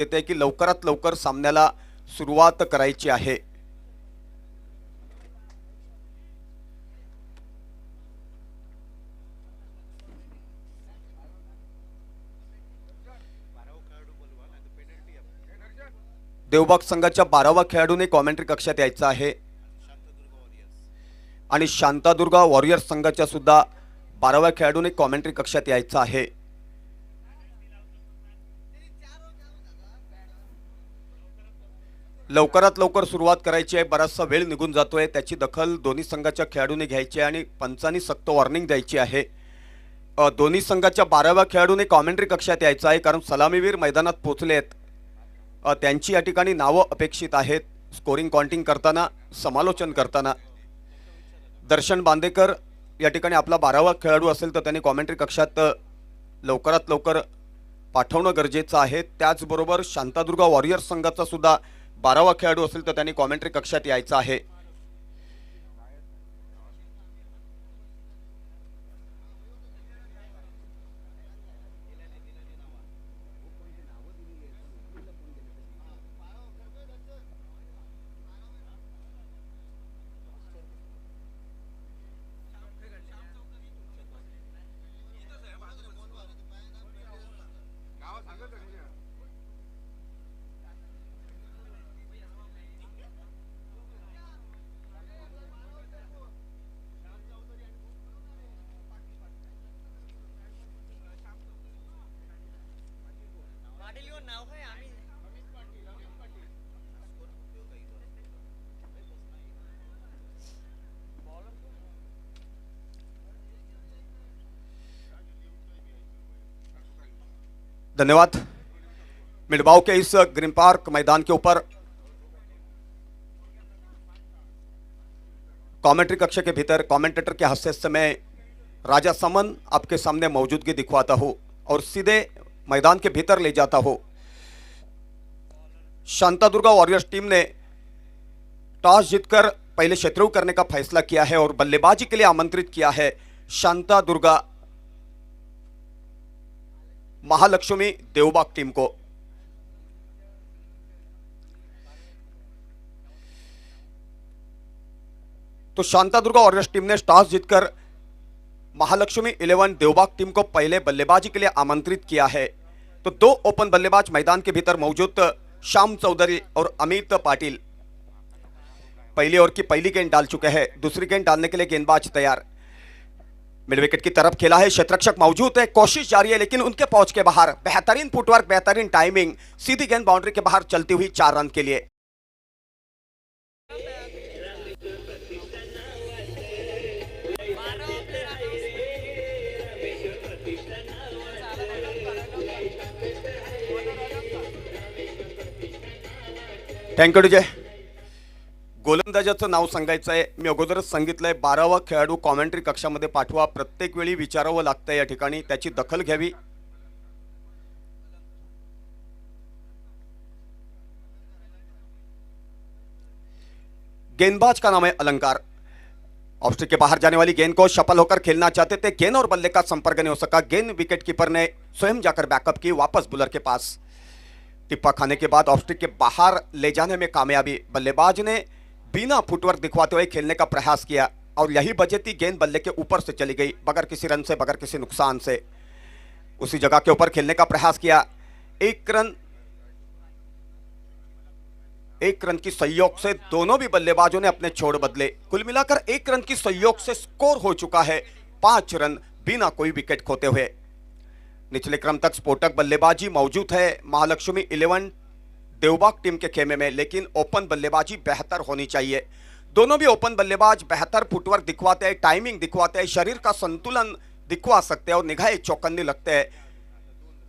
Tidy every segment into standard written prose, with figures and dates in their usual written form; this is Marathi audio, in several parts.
येते की लवकरात लवकर सामन्याला सुरुवात करायची आहे। देवबाग संघाच्या 12व्या खेळाडूने कॉमेंट्री कक्षात यायचं आहे आणि शांतादुर्गा वॉरियर्स संघाच्या सुद्धा 12व्या खेळाडूने कॉमेंट्री कक्षात यायचं आहे। लवकरात लवकर सुरुवात करायची आहे, बराचसा वेळ निघून जातोय, त्याची दखल दोन्ही संघाच्या खेळाडूंनी घ्यायची आहे आणि पंचांनी सक्त वॉर्निंग द्यायची आहे। दोन्ही संघाच्या 12व्या खेळाडूने कॉमेंट्री कक्षात यायचं आहे कारण सलामीवीर मैदानात पोहोचलेत, त्यांची या ठिकाणी नावं अपेक्षित आहेत स्कोरिंग काउंटिंग करताना, समालोचन करताना। दर्शन बांदेकर या ठिकाणी आपला 12वा खेळाडू असेल तर त्यांनी कॉमेंट्री कक्षात लवकरात लवकर पाठवणं गरजेचं आहे। त्याचबरोबर शांतादुर्गा वॉरियर्स संघाचा सुद्धा 12वा खेळाडू असेल तर त्यांनी कॉमेंट्री कक्षात यायचं आहे। धन्यवाद। मिडबाव के इस ग्रीन पार्क मैदान के ऊपर कमेंट्री कक्ष के भीतर कमेंटेटर के हस्ते से मैं राजा समन आपके सामने मौजूदगी दिखवाता हूं और सीधे मैदान के भीतर ले जाता हूं। शांतादुर्गा वॉरियर्स टीम ने टॉस जीतकर पहले शतरू करने का फैसला किया है और बल्लेबाजी के लिए आमंत्रित किया है शांतादुर्गा महालक्ष्मी देवबाग टीम को। तो शांतादुर्गा वॉरियर्स टीम ने टॉस जीतकर महालक्ष्मी 11 देवबाग टीम को पहले बल्लेबाजी के लिए आमंत्रित किया है। तो दो ओपन बल्लेबाज मैदान के भीतर मौजूद श्याम चौधरी और अमित पाटिल पहली ओवर की पहली गेंद डाल चुके हैं, दूसरी गेंद डालने के लिए गेंदबाज तैयार। मिड विकेट की तरफ खेला है, क्षेत्ररक्षक मौजूद है, कोशिश जारी है लेकिन उनके पहुंच के बाहर। बेहतरीन फुटवर्क, बेहतरीन टाइमिंग, सीधी गेंद बाउंड्री के बाहर चलती हुई 4 रन के लिए। Thank you DJ. गोलंदाजाचं नाव सांगायचं आहे, मी अगोदरच सांगितलंय 12वा खेळाडू कॉमेंट्री कक्षामध्ये पाठवा, प्रत्येक वेळी विचारावं लागतं या ठिकाणी, त्याची दखल घ्यावी। गेंदबाज का नाम है अलंकार। ऑफ स्टिक के बाहर जाने वाली गेंद को शफल होकर खेलना चाहते थे, गेंद और बल्ले का संपर्क नहीं हो सका। गेंद विकेट कीपर ने स्वयं जाकर बैकअप की, वापस बुलर के पास। टिप्पा खाने के बाद ऑफ स्टिक के बाहर ले जाने में कामयाबी। बल्लेबाज ने बिना फुटवर्क दिखवाते हुए खेलने का प्रयास किया और यही वजह थी गेंद बल्ले के ऊपर से चली गई, बगैर किसी रन से, बगैर किसी नुकसान से। उसी जगह के ऊपर खेलने का प्रयास किया। एक रन की सहयोग से दोनों भी बल्लेबाजों ने अपने छोड़ बदले। कुल मिलाकर 1 रन की सहयोग से स्कोर हो चुका है 5 रन बिना कोई विकेट खोते हुए। निचले क्रम तक स्फोटक बल्लेबाजी मौजूद है महालक्ष्मी 11 देवबाग टीम के खेमे में, लेकिन ओपन बल्लेबाजी बेहतर होनी चाहिए। दोनों भी ओपन बल्लेबाज बेहतर फुटवर्क दिखवाते हैं, टाइमिंग दिखवाते हैं, शरीर का संतुलन दिखवा सकते हैं और निगाहें चौकन्नी लगते हैं।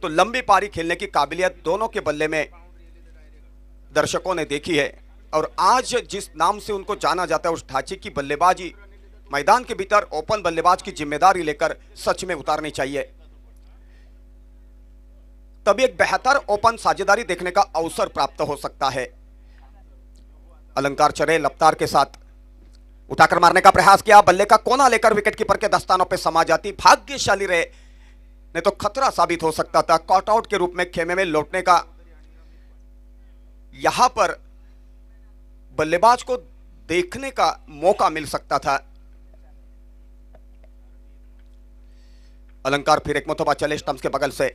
तो लंबी पारी खेलने की काबिलियत दोनों के बल्ले में दर्शकों ने देखी है और आज जिस नाम से उनको जाना जाता है उस ढांचे की बल्लेबाजी मैदान के भीतर ओपन बल्लेबाज की जिम्मेदारी लेकर सच में उतारनी चाहिए, तभी एक बेहतर ओपन साझेदारी देखने का अवसर प्राप्त हो सकता है। अलंकार चले लपतार के साथ, उठाकर मारने का प्रयास किया, बल्ले का कोना लेकर विकेट कीपर के दस्तानों पे समा जाती। भाग्यशाली रहे, नहीं तो खतरा साबित हो सकता था। कॉट आउट के रूप में खेमे में लौटने का यहां पर बल्लेबाज को देखने का मौका मिल सकता था। अलंकार फिर एक मरतबा चले स्टंप्स के बगल से,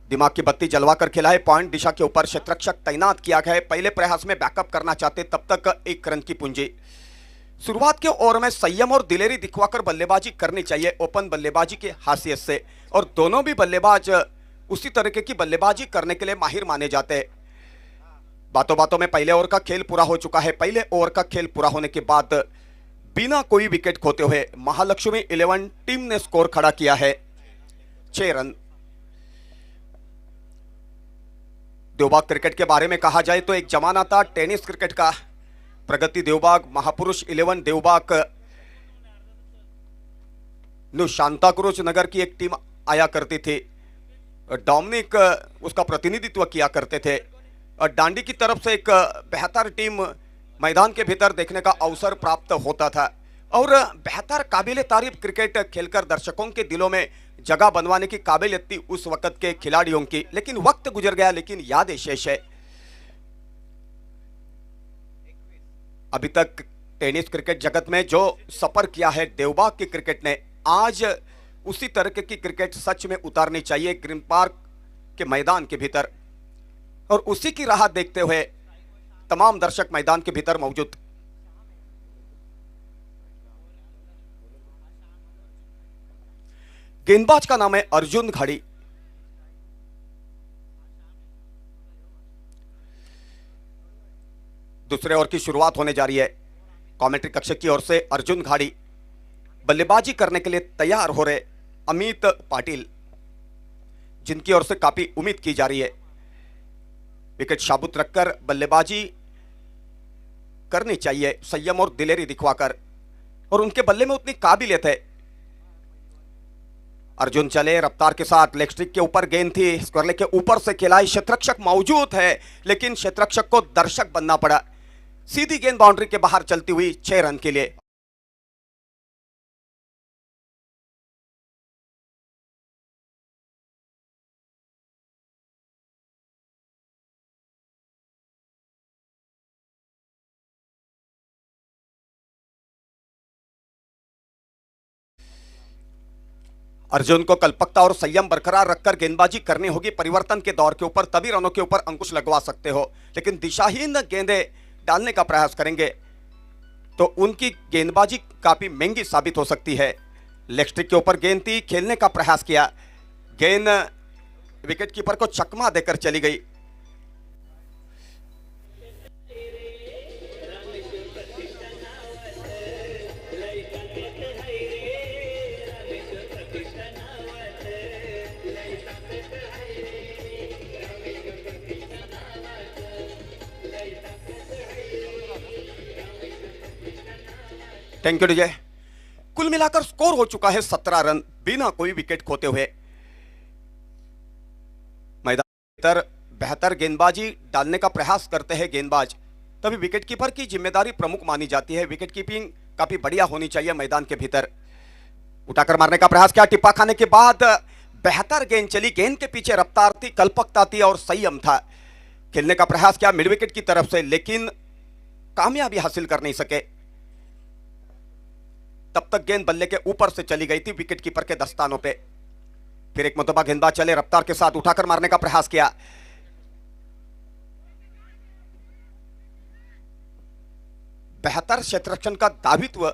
दिमाग की बत्ती जलवाकर खेला है। पॉइंट दिशा के ऊपर क्षेत्ररक्षक तैनात किया गया है। पहले प्रयास में बैकअप करना चाहते, तब तक 1 रन की पूंजी। शुरुआत के ओवर में संयम और दिलेरी दिखवाकर बल्लेबाजी करनी चाहिए ओपन बल्लेबाजी की हैसियत से, और दोनों भी बल्लेबाज उसी तरीके की बल्लेबाजी करने के लिए माहिर माने जाते हैं। बातों बातों में पहले ओवर का खेल पूरा हो चुका है। पहले ओवर का खेल पूरा होने के बाद बिना कोई विकेट खोते हुए महालक्ष्मी 11 टीम ने स्कोर खड़ा किया है 6 रन। देवबाग क्रिकेट के बारे में कहा जाए तो एक जमाना था टेनिस क्रिकेट का। प्रगति देवबाग, महापुरुष 11 देवबाग, शांताक्रूज नगर की एक टीम आया करती थी। डोमिनिक उसका प्रतिनिधित्व किया करते थे। डांडी की तरफ से एक बेहतर टीम मैदान के भीतर देखने का अवसर प्राप्त होता था, और बेहतर काबिल तारीफ क्रिकेट खेलकर दर्शकों के दिलों में जगह बनवाने की काबिलियत थी उस वक्त के खिलाड़ियों की। लेकिन वक्त गुजर गया, लेकिन यादें शेष है। अभी तक टेनिस क्रिकेट जगत में जो सफर किया है देवबाग की क्रिकेट ने, आज उसी तरह की क्रिकेट सच में उतारनी चाहिए ग्रीन पार्क के मैदान के भीतर, और उसी की राह देखते हुए तमाम दर्शक मैदान के भीतर मौजूद। गेंदबाज का नाम है अर्जुन घाड़ी। दूसरे ओवर की शुरुआत होने जा रही है। कमेंट्री कक्ष की ओर से अर्जुन घाड़ी बल्लेबाजी करने के लिए तैयार हो रहे अमित पाटिल, जिनकी ओर से काफी उम्मीद की जा रही है। विकेट शाबुत रखकर बल्लेबाजी करनी चाहिए संयम और दिलेरी दिखवाकर, और उनके बल्ले में उतनी काबिलियत है। अर्जुन चले रफ्तार के साथ, लेग स्टिक के ऊपर गेंद थी, स्क्वायर लेग के ऊपर से खिलाई। क्षेत्ररक्षक मौजूद है, लेकिन क्षेत्ररक्षक को दर्शक बनना पड़ा। सीधी गेंद बाउंड्री के बाहर चलती हुई 6 रन के लिए। अर्जुन को कल्पकता और संयम बरकरार रखकर गेंदबाजी करनी होगी। परिवर्तन के दौर के ऊपर तभी रनों के ऊपर अंकुश लगवा सकते हो, लेकिन दिशाहीन गेंदें डालने का प्रयास करेंगे तो उनकी गेंदबाजी काफी महंगी साबित हो सकती है। लेग स्टिक के ऊपर गेंद थी, खेलने का प्रयास किया, गेंद विकेट कीपर को चकमा देकर चली गई। थैंक यू विजय। कुल मिलाकर स्कोर हो चुका है 17 रन बिना कोई विकेट खोते हुए। मैदान बेहतर गेंदबाजी डालने का प्रयास करते हैं गेंदबाज, तभी विकेट कीपर की जिम्मेदारी प्रमुख मानी जाती है। विकेट कीपिंग काफी बढ़िया होनी चाहिए मैदान के भीतर। उठाकर मारने का प्रयास किया, टिप्पा खाने के बाद बेहतर गेंद चली। गेंद के पीछे रफ्तार थी, कल्पकता थी और संयम था। खेलने का प्रयास किया मिड विकेट की तरफ से, लेकिन कामयाबी हासिल कर नहीं सके। तब तक गेंद बल्ले के ऊपर से चली गई थी विकेट कीपर के दस्तानों पे। फिर एक मरतबा गेंदबाज चले, रफ्तार के साथ उठाकर मारने का प्रयास किया। बेहतर क्षेत्ररक्षण का दायित्व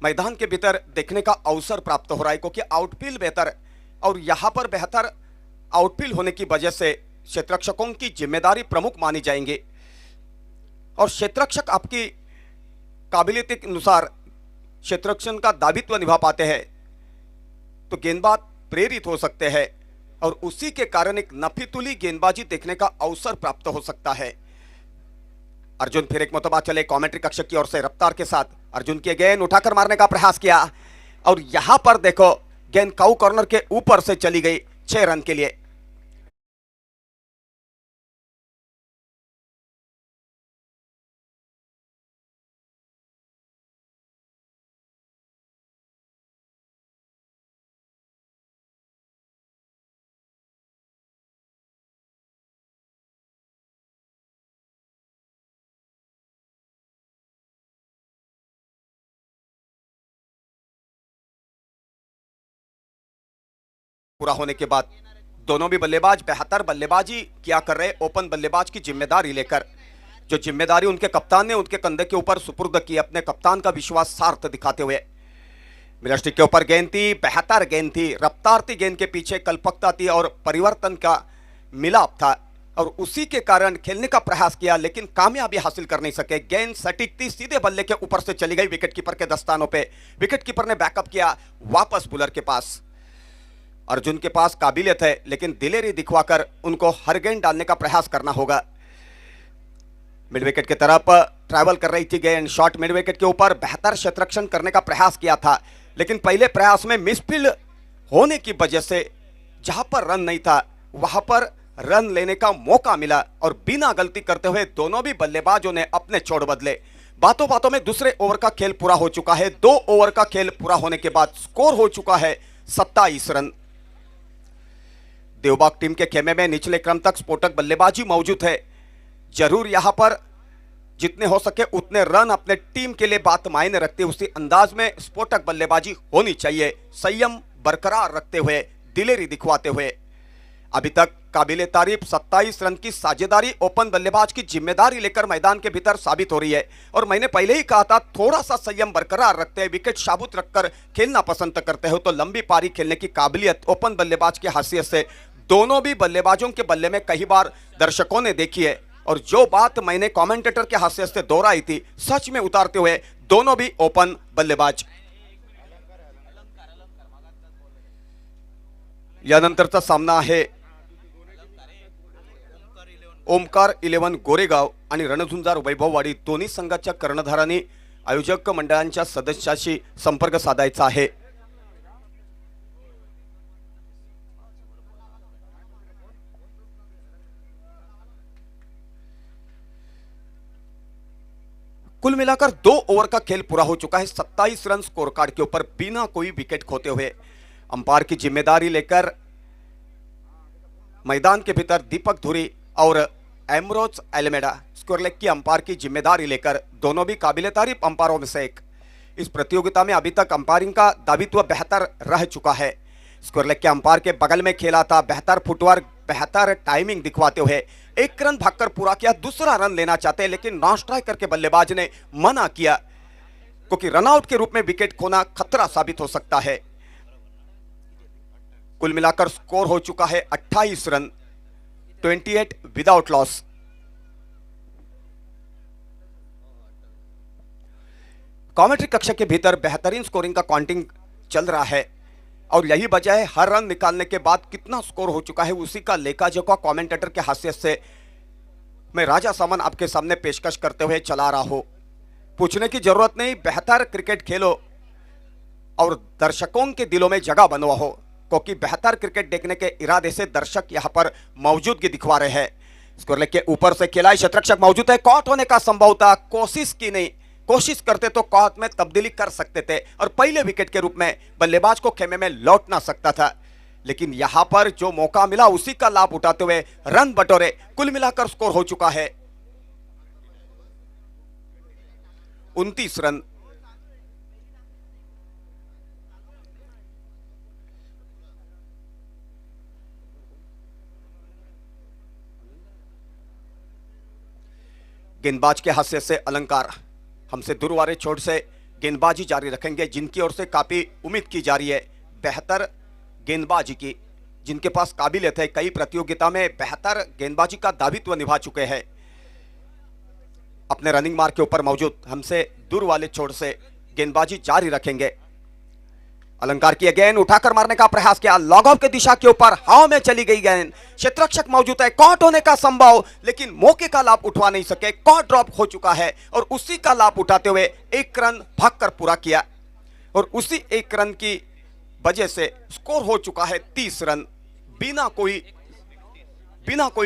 मैदान के भीतर देखने का अवसर प्राप्त हो रहा है, क्योंकि आउटफील्ड बेहतर, और यहां पर बेहतर आउटफील्ड होने की वजह से क्षेत्ररक्षकों की जिम्मेदारी प्रमुख मानी जाएंगी, और क्षेत्ररक्षक आपकी काबिलियत के अनुसार क्षेत्ररक्षण का दायित्व निभा पाते हैं तो गेंदबाज प्रेरित हो सकते हैं, और उसी के कारण एक नफीतुली गेंदबाजी देखने का अवसर प्राप्त हो सकता है। अर्जुन फिर एक मरतबा चले, कमेंट्री कक्ष की ओर से रफ्तार के साथ अर्जुन की गेंद उठाकर मारने का प्रयास किया, और यहां पर देखो गेंद काउ कॉर्नर के ऊपर से चली गई 6 रन के लिए। पूरा होने के बाद दोनों भी बल्लेबाज बेहतर बल्लेबाजी किया कर रहे ओपन बल्लेबाज की जिम्मेदारी लेकर। जो जिम्मेदारी उनके कप्तान ने उनके कंधे के ऊपर सुपुर्द की, अपने कप्तान का विश्वास सार्थ दिखाते हुए। मिडलस्टिक के ऊपर गेंद थी, बेहतर गेंद थी, रफ्तार थी गेंद के पीछे, कल्पकता थी और परिवर्तन का मिलाप था और उसी के कारण खेलने का प्रयास किया लेकिन कामयाबी हासिल कर नहीं सके। गेंद सटीक थी, सीधे बल्ले के ऊपर से चली गई विकेटकीपर के दस्तानों पे। विकेटकीपर ने बैकअप किया वापस बुलर के पास। अर्जुन के पास काबिलियत है लेकिन दिलेरी दिखवाकर उनको हर गेंद डालने का प्रयास करना होगा। मिड विकेट की तरफ ट्रैवल कर रही थी गेंद, शॉट मिड विकेट के ऊपर, बेहतर क्षेत्ररक्षण करने का प्रयास किया था लेकिन पहले प्रयास में मिसफील्ड होने की वजह से जहां पर रन नहीं था वहां पर रन लेने का मौका मिला और बिना गलती करते हुए दोनों भी बल्लेबाजों ने अपने छोड़ बदले। बातों बातों में दूसरे ओवर का खेल पूरा हो चुका है। 2 ओवर का खेल पूरा होने के बाद स्कोर हो चुका है 27 रन। देवबाग टीम के खेमे में निचले क्रम तक स्फोटक बल्लेबाजी मौजूद है। जरूर यहां पर जितने हो सके उतने रन अपने टीम के लिए बात मायने रखते उसी अंदाज में स्फोटक बल्लेबाजी होनी चाहिए, संयम बरकरार रखते हुए, दिलेरी दिखवाते हुए। अभी तक काबिले तारीफ 27 रन की साझेदारी ओपन बल्लेबाज की जिम्मेदारी लेकर मैदान के भीतर साबित हो रही है और मैंने पहले ही कहा था थोड़ा सा संयम बरकरार रखते हैं, विकेट साबुत रखकर खेलना पसंद करते हो तो लंबी पारी खेलने की काबिलियत ओपन बल्लेबाज की हैसियत से दोनों भी बल्लेबाजों के बल्ले में कई बार दर्शकों ने देखी है और जो बात मैंने कमेंटेटर के हैसियत से दोहराई थी सच में उतारते हुए दोनों भी ओपन बल्लेबाज। यानंतरचा सामना आहे ओमकार 11 गोरेगाव आणि रणझुंजार वैभववाडी दोन्ही संघाच्या कर्णधारांनी आयोजक मंडळांच्या सदस्याशी संपर्क साधायचा आहे। कुल मिलाकर 2 ओवर का खेल पूरा हो चुका है 27 रन स्कोर कार्ड के ऊपर बिना कोई विकेट खोते हुए। अंपायर की जिम्मेदारी लेकर मैदान के भीतर दीपक धुरी और एमरोज एलमेडा स्कोर लेग की अंपायर की जिम्मेदारी लेकर दोनों भी काबिले तारीफ अंपायरों में से एक। इस प्रतियोगिता में अभी तक अंपायरिंग का दायित्व बेहतर रह चुका है। स्कोर लेग के अंपायर के बगल में खेला था, बेहतर फुटवर्क, बेहतर टाइमिंग दिखवाते हुए 1 रन भागकर पूरा किया। दूसरा रन लेना चाहते हैं लेकिन नॉन स्ट्राइकर के बल्लेबाज ने मना किया क्योंकि रनआउट के रूप में विकेट खोना खतरा साबित हो सकता है। कुल मिलाकर स्कोर हो चुका है 28 रन, 28 विदाउट लॉस। कमेंट्री कक्ष के भीतर बेहतरीन स्कोरिंग का काउंटिंग चल रहा है और यही वजह है हर रन निकालने के बाद कितना स्कोर हो चुका है उसी का लेखा जोखा कमेंटेटर के हैसियत से मैं राजा सामान आपके सामने पेशकश करते हुए चला रहा हूं। पूछने की जरूरत नहीं, बेहतर क्रिकेट खेलो और दर्शकों के दिलों में जगह बनवा हो क्योंकि बेहतर क्रिकेट देखने के इरादे से दर्शक यहां पर मौजूदगी दिखवा रहे हैं। स्कोर लेग के ऊपर से खिलाड़ी क्षेत्ररक्षक मौजूद है, कॉट होने का संभव था, कोशिश की नहीं, कोशिश करते तो कॉट में तब्दीली कर सकते थे और पहले विकेट के रूप में बल्लेबाज को खेमे में लौट ना सकता था लेकिन यहां पर जो मौका मिला उसी का लाभ उठाते हुए रन बटोरे। कुल मिलाकर स्कोर हो चुका है 29 रन। गेंदबाज के हाथ से अलंकार हमसे दूर वाले छोर से गेंदबाजी जारी रखेंगे जिनकी ओर से काफी उम्मीद की जा रही है बेहतर गेंदबाजी की, जिनके पास काबिलियत है, कई प्रतियोगिता में बेहतर गेंदबाजी का दायित्व निभा चुके हैं। अपने रनिंग मार्क के ऊपर मौजूद हमसे दूर वाले छोर से गेंदबाजी जारी रखेंगे। अलंकार की गेंद उठाकर मारने का प्रयास किया, लॉग ऑफ की दिशा के ऊपर हवा में चली गई गेंद। क्षेत्ररक्षक मौजूद है, कॉट होने का संभव लेकिन मौके का लाभ उठा नहीं सके, कॉट ड्रॉप हो चुका है और उसी का लाभ उठाते हुए 1 रन भागकर पूरा किया और उसी 1 रन की वजह से स्कोर हो चुका है 30 रन बिना कोई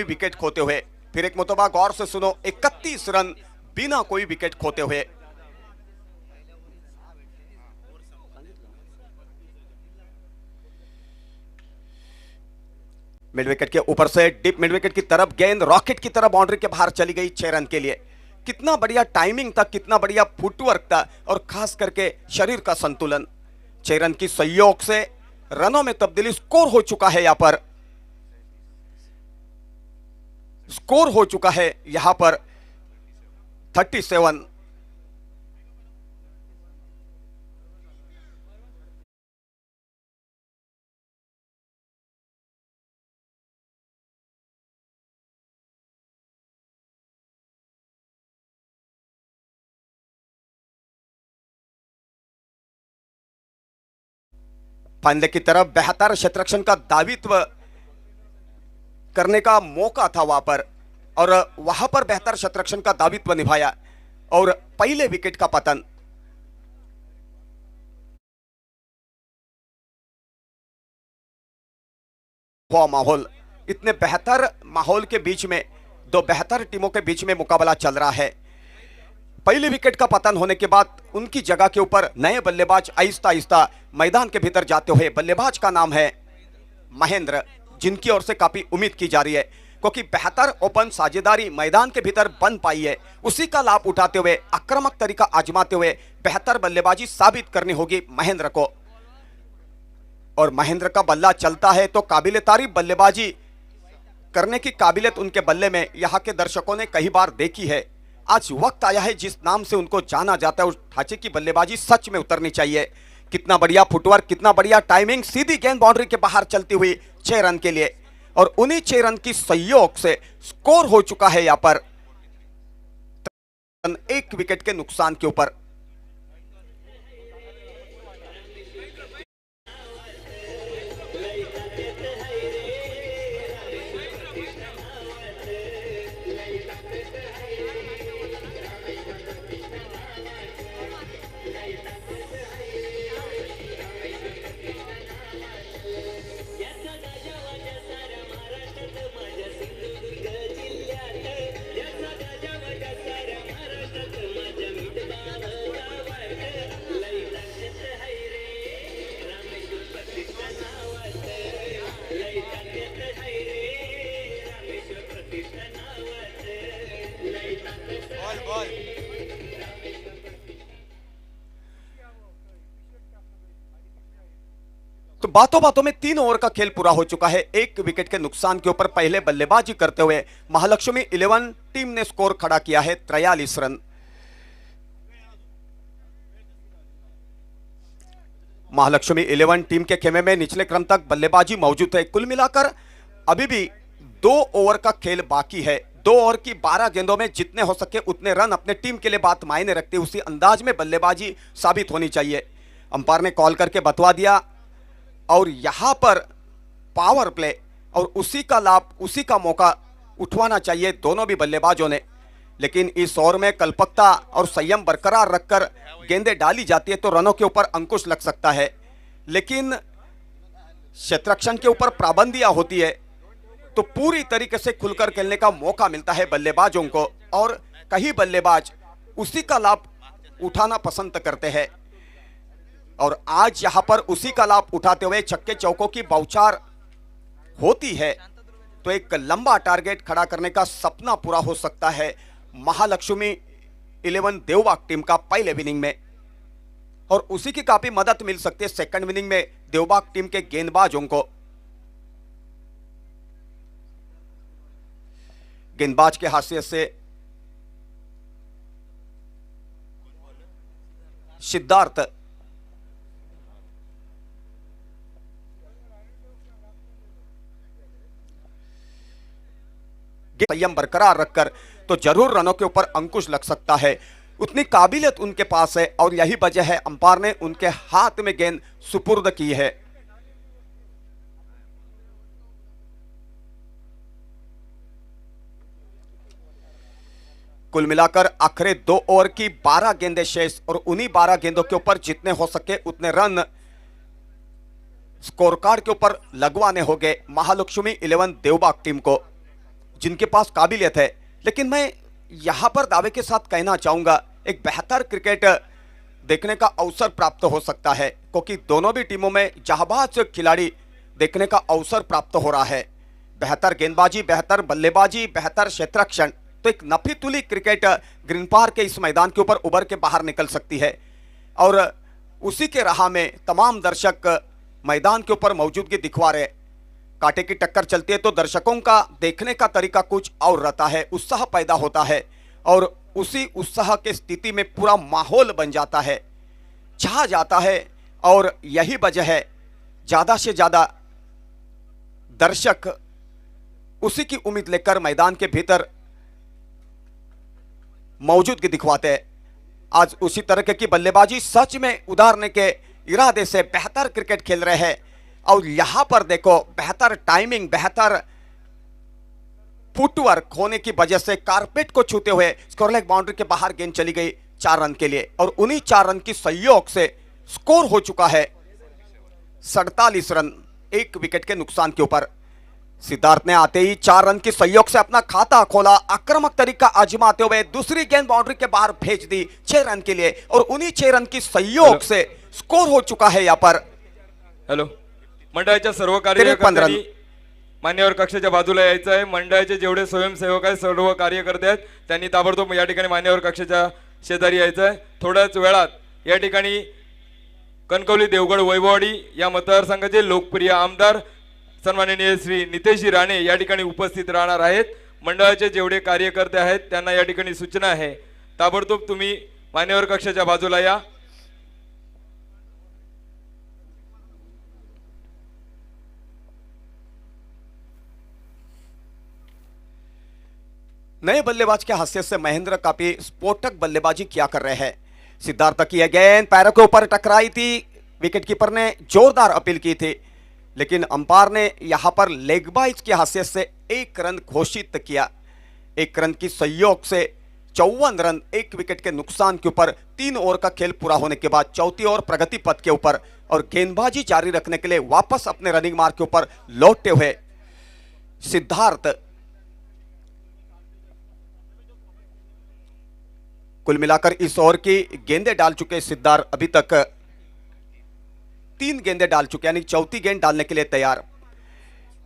विकेट खोते हुए। फिर एक मुतबा गौर से सुनो, 31 रन बिना कोई विकेट खोते हुए। मिड विकेट के ऊपर से डीप मिड विकेट की तरफ गेंद रॉकेट की तरफ बाउंड्री के बाहर चली गई 6 रन के लिए। कितना बढ़िया टाइमिंग था, कितना बढ़िया फुटवर्क था और खास करके शरीर का संतुलन। 6 रन की सहयोग से रनों में तब्दीली, स्कोर हो चुका है यहां पर, स्कोर हो चुका है यहां पर 37। फाइनल की तरफ बेहतर क्षेत्ररक्षण का दायित्व करने का मौका था वहां पर, और वहां पर बेहतर क्षेत्ररक्षण का दायित्व निभाया और पहले विकेट का पतन। हुआ माहौल, इतने बेहतर माहौल के बीच में दो बेहतर टीमों के बीच में मुकाबला चल रहा है। पहले विकेट का पतन होने के बाद उनकी जगह के ऊपर नए बल्लेबाज आहिस्ता आहिस्ता मैदान के भीतर जाते हुए, बल्लेबाज का नाम है महेंद्र, जिनकी ओर से काफी उम्मीद की जा रही है, क्योंकि बेहतर ओपन साझेदारी मैदान के भीतर बन पाई है। उसी का लाभ उठाते हुए, आक्रामक तरीका आजमाते हुए बेहतर बल्लेबाजी साबित करनी होगी महेंद्र को। और महेंद्र का बल्ला चलता है तो काबिल तारीफ बल्लेबाजी करने की काबिलियत उनके बल्ले में यहां के दर्शकों ने कई बार देखी है। आज वक्त आया है जिस नाम से उनको जाना जाता है, उस ढांचे की बल्लेबाजी सच में उतरनी चाहिए। कितना बढ़िया फुटवर्क, कितना बढ़िया टाइमिंग, सीधी गेंद बाउंड्री के बाहर चलती हुई 6 रन के लिए, और उन्हीं 6 रन की सहयोग से स्कोर हो चुका है यहां पर 1 विकेट के नुकसान के ऊपर। तो बातों बातों में 3 ओवर का खेल पूरा हो चुका है। 1 विकेट के नुकसान के ऊपर पहले बल्लेबाजी करते हुए महालक्ष्मी 11 टीम ने स्कोर खड़ा किया है 43 रन। महालक्ष्मी 11 टीम के खेमे में निचले क्रम तक बल्लेबाजी मौजूद है। कुल मिलाकर अभी भी 2 ओवर का खेल बाकी है। 2 ओवर की 12 गेंदों में जितने हो सके उतने रन अपने टीम के लिए बात मायने रखते, उसी अंदाज में बल्लेबाजी साबित होनी चाहिए। अंपायर ने कॉल करके बतवा दिया, और यहां पर पावर प्ले और उसी का लाभ, उसी का मौका उठवाना चाहिए दोनों भी बल्लेबाजों ने। लेकिन इस ओवर में कल्पकता और संयम बरकरार रखकर गेंदें डाली जाती है तो रनों के ऊपर अंकुश लग सकता है, लेकिन क्षेत्ररक्षण के ऊपर पाबंदियां होती है तो पूरी तरीके से खुलकर खेलने का मौका मिलता है बल्लेबाजों को, और कई बल्लेबाज उसी का लाभ उठाना पसंद करते हैं। और आज यहां पर उसी का लाभ उठाते हुए छक्के चौकों की बौछार होती है तो एक लंबा टारगेट खड़ा करने का सपना पूरा हो सकता है महालक्ष्मी 11 देवबाग टीम का पहले इनिंग में, और उसी की काफी मदद मिल सकती है सेकंड इनिंग में देवबाग टीम के गेंदबाजों को। गेंदबाज के हाशिए से सिद्धार्थ संयम बरकरार रखकर तो जरूर रनों के ऊपर अंकुश लग सकता है, उतनी काबिलियत उनके पास है, और यही वजह है अंपायर ने उनके हाथ में गेंद सुपुर्द की है। कुल मिलाकर आखिरी 2 ओवर की 12 गेंदें शेष, और उन्हीं 12 गेंदों के ऊपर जितने हो सके उतने रन स्कोर कार्ड के ऊपर लगवाने होंगे महालक्ष्मी 11 देवबाग टीम को, जिनके पास काबिलियत है। लेकिन मैं यहां पर दावे के साथ कहना चाहूंगा एक बेहतर क्रिकेट देखने का अवसर प्राप्त हो सकता है, क्योंकि दोनों भी टीमों में जाबाज खिलाड़ी देखने का अवसर प्राप्त हो रहा है। बेहतर गेंदबाजी, बेहतर बल्लेबाजी, बेहतर क्षेत्ररक्षण, तो एक नफी तुली क्रिकेट ग्रीन पार्क के इस मैदान के ऊपर उभर के बाहर निकल सकती है, और उसी के राह में तमाम दर्शक मैदान के ऊपर मौजूदगी दिखवा रहे। कांटे की टक्कर चलती है तो दर्शकों का देखने का तरीका कुछ और रहता है, उत्साह पैदा होता है और उसी उत्साह के स्थिति में पूरा माहौल बन जाता है, छा जाता है। और यही वजह है ज्यादा से ज्यादा दर्शक उसी की उम्मीद लेकर मैदान के भीतर मौजूदगी दिखवाते हैं। आज उसी तरह की बल्लेबाजी सच में उतारने के इरादे से बेहतर क्रिकेट खेल रहे हैं। और यहां पर देखो बेहतर टाइमिंग, बेहतर फुटवर्क होने की वजह से कारपेट को छूते हुए स्कोरलेग बाउंड्री के बाहर गेंद चली गई 4 रन के लिए। और उन्हीं 4 रन की सहयोग से स्कोर हो चुका है 47 रन, 1 विकेट के नुकसान के ऊपर। सिद्धार्थ ने आते ही 4 रन की सहयोग से अपना खाता खोला, आक्रामक तरीका आजमाते हुए दूसरी गेंद बाउंड्री के बाहर भेज दी 6 रन के लिए। और उन्हीं 6 रन की सहयोग से स्कोर हो चुका है यहां पर। हॅलो, मंडळाच्या सर्व कार्यकर्त्यांनी मान्यवर कक्षाच्या बाजूला यायचं आहे। मंडळाचे जेवढे स्वयंसेवक आहेत, सर्व कार्यकर्ते आहेत, त्यांनी ताबडतोब या ठिकाणी मान्यवर कक्षाच्या शेजारी यायचं आहे। थोड्याच वेळात या ठिकाणी कणकवली देवगड वैभववाडी या मतदारसंघाचे लोकप्रिय आमदार सन्माननीय श्री नितेशजी राणे या ठिकाणी उपस्थित राहणार आहेत। मंडळाचे जेवढे कार्यकर्ते आहेत त्यांना या ठिकाणी सूचना आहे, ताबडतोब तुम्ही मान्यवर कक्षाच्या बाजूला या। नए बल्लेबाज के हैसियत से महेंद्र काफी स्फोटक बल्लेबाजी किया कर रहे हैं। सिद्धार्थ की यह गेंद पैरों के ऊपर टकराई थी, विकेटकीपर ने जोरदार अपील की थी, लेकिन अंपायर ने यहां पर लेग बाइज की हैसियत से 1 रन घोषित किया। 1 रन की सहयोग से 54 रन, 1 विकेट के नुकसान के ऊपर 3 ओवर का खेल पूरा होने के बाद चौथी ओवर प्रगति पथ के ऊपर और गेंदबाजी जारी रखने के लिए वापस अपने रनिंग मार्ग के ऊपर लौटते हुए सिद्धार्थ कुल मिलाकर इस ओवर की गेंदें डाल चुके सिद्धार्थ अभी तक 3 गेंदें डाल चुके, यानी चौथी गेंद डालने के लिए तैयार।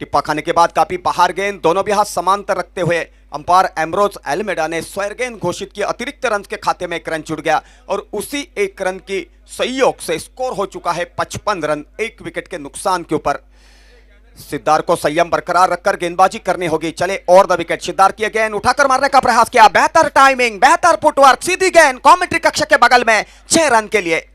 टिप्पा खाने के बाद काफी बाहर गेंद, दोनों भी हाथ समांतर रखते हुए अंपायर एम्ब्रोज एल्मेडा ने स्क्वायर गेंद घोषित की। अतिरिक्त रन के खाते में 1 रन जुड़ गया और उसी 1 रन की सहयोग से स्कोर हो चुका है 55 रन, 1 विकेट के नुकसान के ऊपर। सिद्धार्थ को संयम बरकरार रखकर गेंदबाजी करनी होगी। चले और द विकेट, सिद्धार्थ की गेंद उठाकर मारने का प्रयास किया, बेहतर टाइमिंग, बेहतर फुटवर्क, सीधी गेंद कमेंट्री कक्ष के बगल में 6 रन के लिए।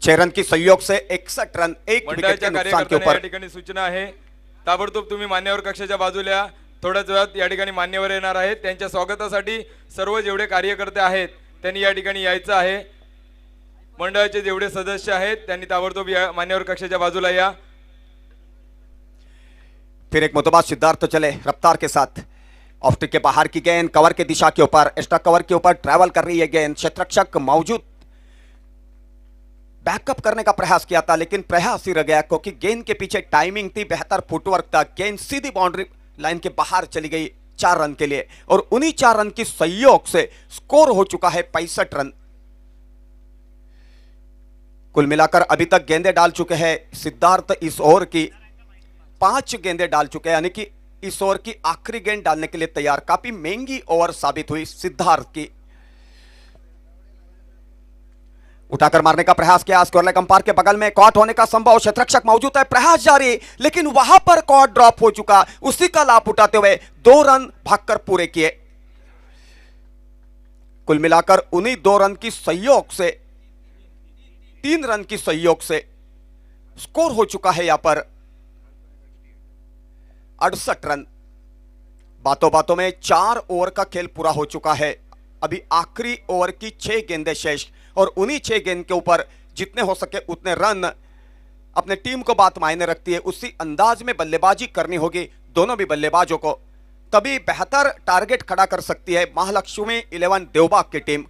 छह रन की सहयोग से 61 रन, 1 विकेट के नुकसान के ऊपर। या ठिकाणी सूचना आहे, ताबडतोब तुम्ही मान्यवर कक्षाच्या बाजूला या। थोड्याच वेळात या ठिकाणी मान्यवर येणार आहेत, त्यांच्या स्वागतासाठी सर्व जेवढे कार्यकर्ते आहेत त्यांनी या ठिकाणी यायचं आहे। मंडळाचे जेवढे सदस्य आहेत त्यांनी ताबडतोब या मान्यवर कक्षाच्या बाजूला या। फिर एक मुतबा सिद्धार्थ चले रफ्तार के साथ, ऑफ स्टिक के बाहर की गेंद कवर के दिशा के ऊपर, एक्स्ट्रा कवर के ऊपर ट्रैवल कर रही है गेंद। क्षेत्ररक्षक मौजूद, बैकअप करने का प्रयास किया था लेकिन प्रयास ही रह गया क्योंकि गेंद के पीछे टाइमिंग थी, बेहतर फुटवर्क था। गेंद सीधी बाउंड्री लाइन के बाहर चली गई 4 रन के लिए और उन्हीं 4 रन की सहयोग से स्कोर हो चुका है 65 रन। कुल मिलाकर अभी तक गेंदें डाल चुके हैं सिद्धार्थ, इस ओवर की 5 गेंदें डाल चुके हैं, यानी कि इस ओवर की आखिरी गेंद डालने के लिए तैयार। काफी महंगी ओवर साबित हुई सिद्धार्थ की। उठाकर मारने का प्रयास किया, स्क्वायर अंपायर के बगल में कॉट होने का संभव, क्षेत्ररक्षक मौजूद है, प्रयास जारी, लेकिन वहां पर कॉट ड्रॉप हो चुका। उसी का लाभ उठाते हुए 2 रन भागकर पूरे किए। कुल मिलाकर उन्हीं 2 रन की सहयोग से, 3 रन की सहयोग से स्कोर हो चुका है यहां पर 68 रन। बातों बातों में 4 ओवर का खेल पूरा हो चुका है। अभी आखिरी ओवर की 6 गेंदें शेष और उन्हीं 6 गेंद के ऊपर जितने हो सके उतने रन अपने टीम को बात मायने रखती है। उसी अंदाज में बल्लेबाजी करनी होगी दोनों भी बल्लेबाजों को, तभी बेहतर टारगेट खड़ा कर सकती है महालक्ष्मी 11 देवबाग की टीम।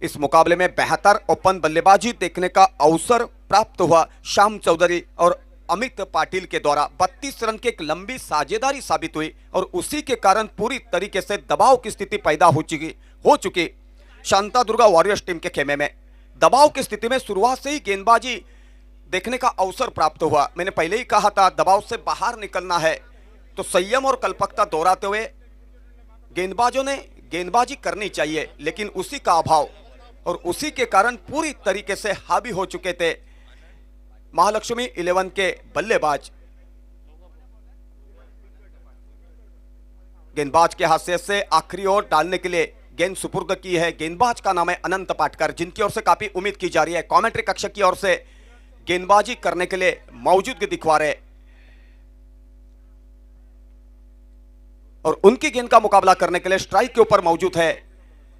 इस मुकाबले में बेहतर ओपन बल्लेबाजी देखने का अवसर प्राप्त हुआ श्याम चौधरी और अमित पाटिल के द्वारा। 32 रन की एक लंबी साझेदारी साबित हुई और उसी के कारण पूरी तरीके से दबाव की स्थिति पैदा हो चुकी शांतादुर्गा वॉरियर्स टीम के खेमे में। दबाव की स्थिति में शुरुआत से ही गेंदबाजी देखने का अवसर प्राप्त हुआ। मैंने पहले ही कहा था दबाव से बाहर निकलना है तो संयम और कल्पकता दोहराते हुए गेंदबाजों ने गेंदबाजी करनी चाहिए, लेकिन उसी का अभाव और उसी के कारण पूरी तरीके से हावी हो चुके थे महालक्ष्मी 11 के बल्लेबाज। गेंदबाज के हाथ से आखिरी ओवर डालने के लिए गेंद सुपुर्द की है। गेंदबाज का नाम है अनंत पाटकर, जिनकी ओर से काफी उम्मीद की जा रही है। कमेंट्री कक्ष की ओर से गेंदबाजी करने के लिए मौजूदगी दिखवा रहे और उनकी गेंद का मुकाबला करने के लिए स्ट्राइक के ऊपर मौजूद है।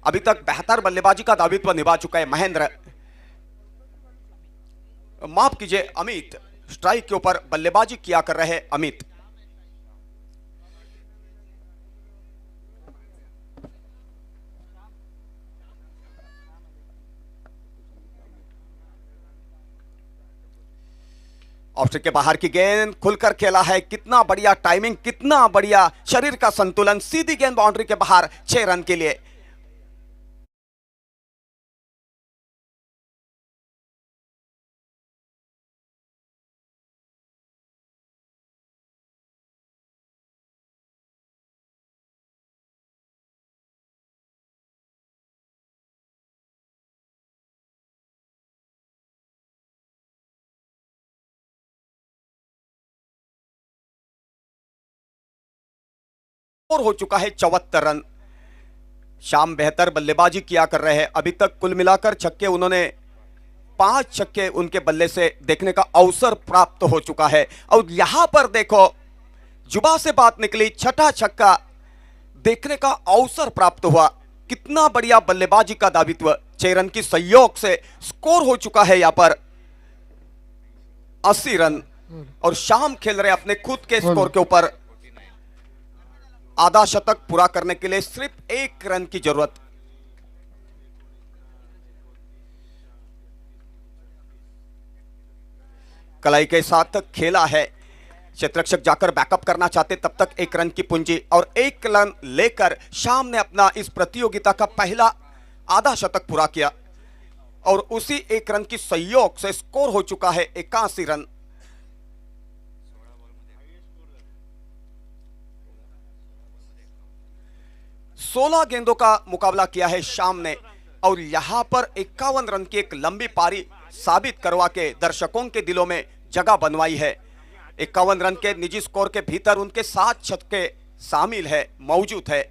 अभी तक बेहतर बल्लेबाजी का दायित्व निभा चुका है महेंद्र, माफ कीजिए अमित, स्ट्राइक के ऊपर बल्लेबाजी किया कर रहे अमित। ऑस्ट्रेलिया के बाहर की गेंद खुलकर खेला है। कितना बढ़िया टाइमिंग, कितना बढ़िया शरीर का संतुलन। सीधी गेंद बाउंड्री के बाहर 6 रन के लिए। और हो चुका है 74 रन। शाम बेहतर बल्लेबाजी किया कर रहे हैं। अभी तक कुल मिलाकर छक्के उन्होंने 5 छक्के उनके बल्ले से देखने का अवसर प्राप्त हो चुका है। और यहां पर देखो जुबा से बात निकली, छठा छक्का देखने का अवसर प्राप्त हुआ। कितना बढ़िया बल्लेबाजी का दायित्व। 6 रन की सहयोग से स्कोर हो चुका है यहां पर 80 रन और शाम खेल रहे अपने खुद के स्कोर के ऊपर। आधा शतक पूरा करने के लिए सिर्फ 1 रन की जरूरत। कलाई के साथ खेला है। क्षेत्ररक्षक जाकर बैकअप करना चाहते, तब तक 1 रन की पूंजी और 1 रन लेकर शाम ने अपना इस प्रतियोगिता का पहला आधा शतक पूरा किया और उसी 1 रन की सहयोग से स्कोर हो चुका है 81 रन। सोलह गेंदों का मुकाबला किया है शाम ने और यहां पर 51 रन की एक लंबी पारी साबित करवा के दर्शकों के दिलों में जगह बनवाई है। 51 रन के निजी स्कोर के भीतर उनके 7 छक्के शामिल है, मौजूद है।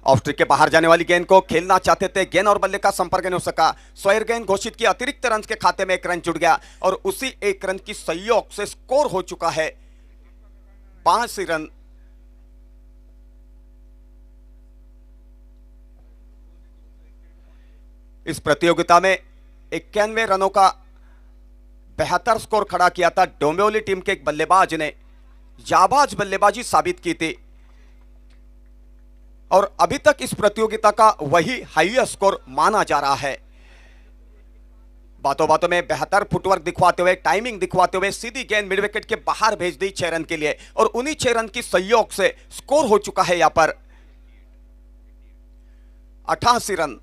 ऑस्ट्रेलिया के बाहर जाने वाली गेंद को खेलना चाहते थे, गेंद और बल्ले का संपर्क नहीं हो सका। स्वैर गेंद घोषित की, अतिरिक्त रन के खाते में 1 रन जुड़ गया और उसी 1 रन की सहयोग से स्कोर हो चुका है 5 रन। इस प्रतियोगिता में 91 रनों का बेहतर स्कोर खड़ा किया था डोंबिवली टीम के एक बल्लेबाज ने। जाबाज बल्लेबाजी साबित की थी और अभी तक इस प्रतियोगिता का वही हाईएस्ट स्कोर माना जा रहा है। बातों बातों में बेहतर फुटवर्क दिखवाते हुए, टाइमिंग दिखवाते हुए सीधी गेंद मिड विकेट के बाहर भेज दी 6 रन के लिए और उन्हीं 6 रन की सहयोग से स्कोर हो चुका है यहां पर 88 रन।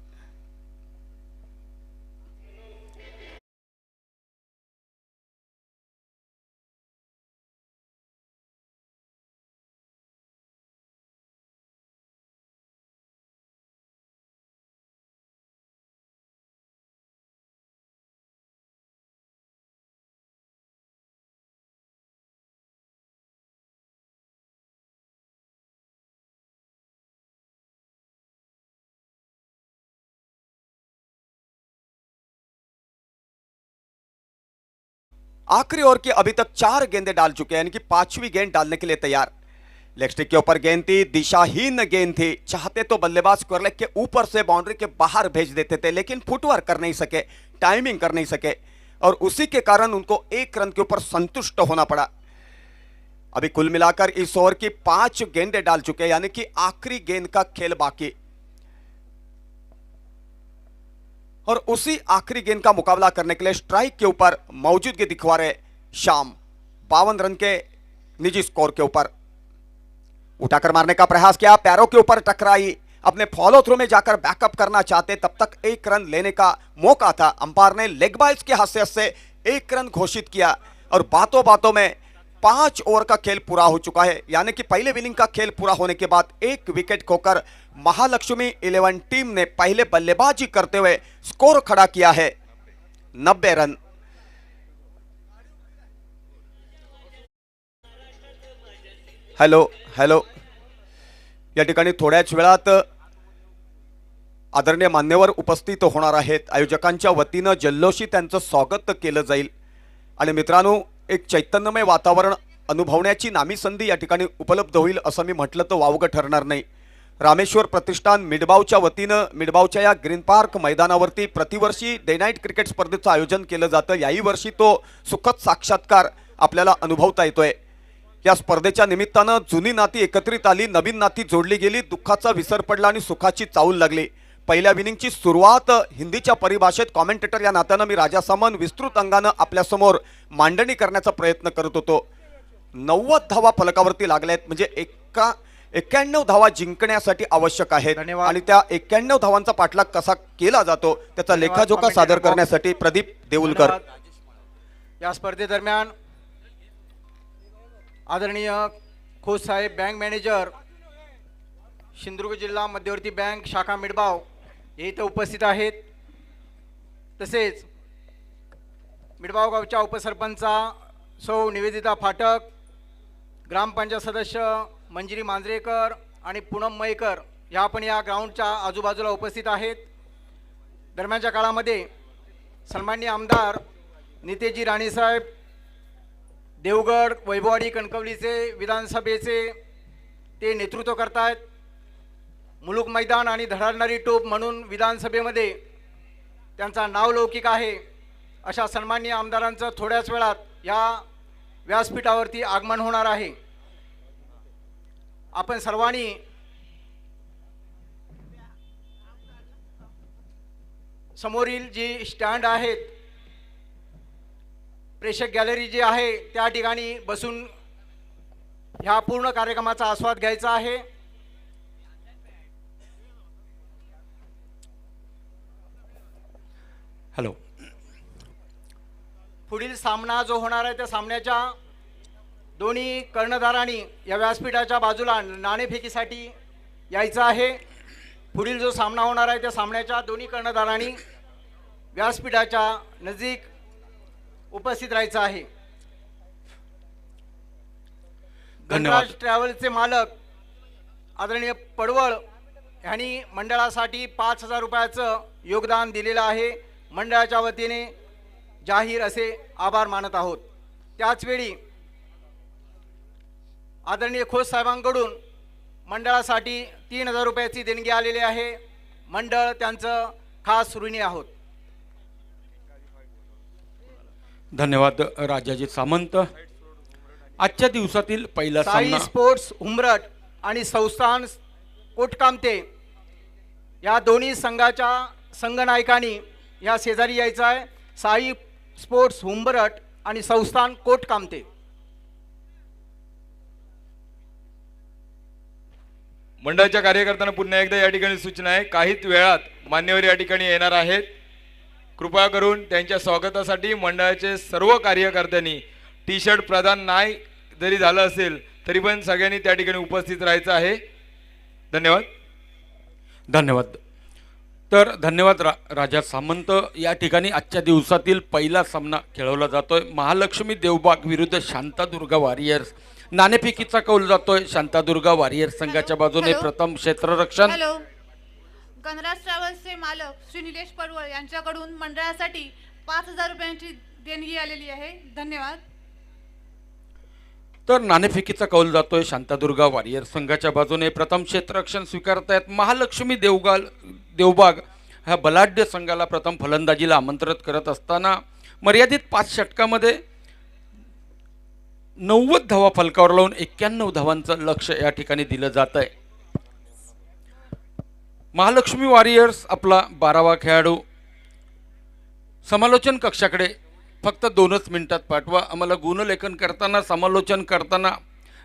आखिरी ओवर की अभी तक 4 गेंदें डाल चुके हैं, यानी कि 5वीं गेंद डालने के लिए तैयार। लेग स्टिक के ऊपर गेंद थी, दिशाहीन गेंद थी। चाहते तो बल्लेबाज स्क्वायर लेग के ऊपर से बाउंड्री के बाहर भेज देते थे, लेकिन फुटवर्क कर नहीं सके, टाइमिंग कर नहीं सके और उसी के कारण उनको 1 रन के ऊपर संतुष्ट होना पड़ा। अभी कुल मिलाकर इस ओवर की 5 गेंदें डाल चुके हैं, यानी कि आखिरी गेंद का खेल बाकी। और उसी आखिरी गेंद का मुकाबला करने के लिए स्ट्राइक के ऊपर मौजूदगी दिखवा रहे शाम 52 रन के निजी स्कोर के ऊपर। उठाकर मारने का प्रयास किया, पैरों के ऊपर टकराई, अपने फॉलो थ्रू में जाकर बैकअप करना चाहते, तब तक 1 रन लेने का मौका था। अंपायर ने लेग बाइज की हैसियत से 1 रन घोषित किया और बातों बातों में 5 ओवर का खेल पूरा हो चुका है, यानी कि पहले इनिंग का खेल पूरा होने के बाद 1 विकेट खोकर महालक्ष्मी 11 टीम ने पहले बल्लेबाजी करते हुए स्कोर खड़ा किया है 90 रन। हॅलो या ठिकाणी थोड्याच वेळात आदरणीय मान्यवर उपस्थित होणार आहेत। आयोजकांच्या वतीनं जल्लोषी त्यांचं स्वागत केलं जाईल आणि मित्रांनो, एक चैतन्यमय वातावरण अनुभवण्याची नामी संधी या ठिकाणी उपलब्ध होईल असं मी म्हटलं तर वावगं ठरणार नाही। रामेश्वर प्रतिष्ठान मिडबावच्या वतीनं मिडबावच्या या ग्रीन पार्क मैदानावरती प्रतिवर्षी डे नाईट क्रिकेट स्पर्धेचं आयोजन केलं जातं। याही वर्षी तो सुखद साक्षात्कार आपल्याला अनुभवता येतोय। या स्पर्धेच्या निमित्तानं जुनी नाती एकत्रित आली, नवीन नाती जोडली गेली, दुःखाचा विसर पडला आणि सुखाची चाहूल लागली। पहिल्या इनिंगची सुरुवात हिंदीच्या परिभाषेत कॉमेंटेटर या नात्यानं मी राजा सामंत विस्तृत अंगानं आपल्यासमोर मांडणी करण्याचा प्रयत्न करत होतो। 90 धावा फलकावरती लागल्यात, म्हणजे 91 धावा जिंकण्यासाठी आवश्यक आहेत आणि त्या 91 धावांचा पाठलाग कसा केला जातो त्याचा लेखाजोखा सादर करण्यासाठी प्रदीप देऊलकर। या स्पर्धेदरम्यान आदरणीय खोत साहेब बँक मॅनेजर सिंधुदुर्ग जिल्हा मध्यवर्ती बँक शाखा मिडबाव हे इथं उपस्थित आहेत। तसेच मिडबाव गावच्या उपसरपंचा सौ निवेदिता फाटक, ग्रामपंचायत सदस्य मंजिरी मांजरेकर आणि पूनम मयेकर या पण या ग्राउंडच्या आजूबाजूला उपस्थित आहेत। दरम्यानच्या काळामध्ये सन्माननीय आमदार नितेजी राणेसाहेब देवगड वैभववाडी कणकवलीचे विधानसभेचे ते नेतृत्व करतायत। मुलुक मैदान आणि धडाडणारी टोप म्हणून विधानसभेमध्ये त्यांचा नावलौकिक आहे। अशा सन्माननीय आमदारांचं थोड्याच वेळात या व्यासपीठावरती आगमन होणार आहे। आपण सर्वांनी समोरील जी स्टँड आहेत, प्रेक्षक गॅलरी जी आहे त्या ठिकाणी बसून ह्या पूर्ण कार्यक्रमाचा आस्वाद घ्यायचा आहे। हॅलो, पुढील सामना जो होणार आहे त्या सामन्याच्या दोन्ही कर्णधारांनी या व्यासपीठाच्या बाजूला नाणेफेकीसाठी यायचं आहे। पुढील जो सामना होणार आहे त्या सामन्याच्या दोन्ही कर्णधारांनी व्यासपीठाच्या नजीक उपस्थित राहायचं आहे। गणराज ट्रॅव्हल्सचे मालक आदरणीय पडवळ यांनी मंडळासाठी 5,000 रुपयाचं योगदान दिलेलं आहे। मंडळाच्या वतीने जाहीर असे आभार मानत आहोत। त्याचवेळी आदरणीय खोत साहेबांकडून मंडळासाठी 3,000 रुपयाची देणगी आलेली आहे। मंडळ त्यांचं खास ऋणी आहोत। धन्यवाद राजाजी सामंत। आजच्या दिवसातील पहिला साई सामना स्पोर्ट्स उमरट आणि संस्थान कोटकामते या दोन्ही संघाच्या संघनायकांनी या शेजारी यायचं आहे। साई स्पोर्ट्स उंबरट आणि संस्थान कोटकामते। मंडळाच्या कार्यकर्त्यांना पुन्हा एकदा या ठिकाणी सूचना आहे, काहीच वेळात मान्यवर या ठिकाणी येणार आहेत। कृपया करून त्यांच्या स्वागतासाठी मंडळाचे सर्व कार्यकर्त्यांनी टी शर्ट प्रदान नाही जरी झालं असेल तरी पण सगळ्यांनी त्या ठिकाणी उपस्थित राहायचं आहे। धन्यवाद। धन्यवाद। तर धन्यवाद राजा सामंत। या ठिकाणी आजच्या दिवसातील पहिला सामना खेळवला जातोय। महालक्ष्मी देवबाग विरुद्ध शांतादुर्गा वॉरियर्स। नाणेफेकीचा कौल जातोय शांतादुर्गा वॉरियर्स संघाच्या बाजूने। प्रथम क्षेत्ररक्षण हॅलो, गणराज ट्रॅव्हल्सचे मालक श्री निलेश पडवळ यांच्याकडून मंडळासाठी 5,000 रुपयांची देणगी आलेली आहे। धन्यवाद। तर नाणेफेकीचा कौल जातोय शांतादुर्गा वॉरियर्स संघाच्या बाजूने। प्रथम क्षेत्ररक्षण स्वीकारतायत महालक्ष्मी देवबाग ह्या बलाढ्य संघाला प्रथम फलंदाजीला आमंत्रित करत असताना मर्यादित 5 षटकामध्ये 90 धावा फलकावर लावून 91 धावांचं लक्ष या ठिकाणी दिलं जात आहे. महालक्ष्मी वॉरियर्स आपला 12वा खेळाडू समालोचन कक्षाकडे फक्त 2च मिनिटात पाठवा. आम्हाला गुणलेखन करताना समालोचन करताना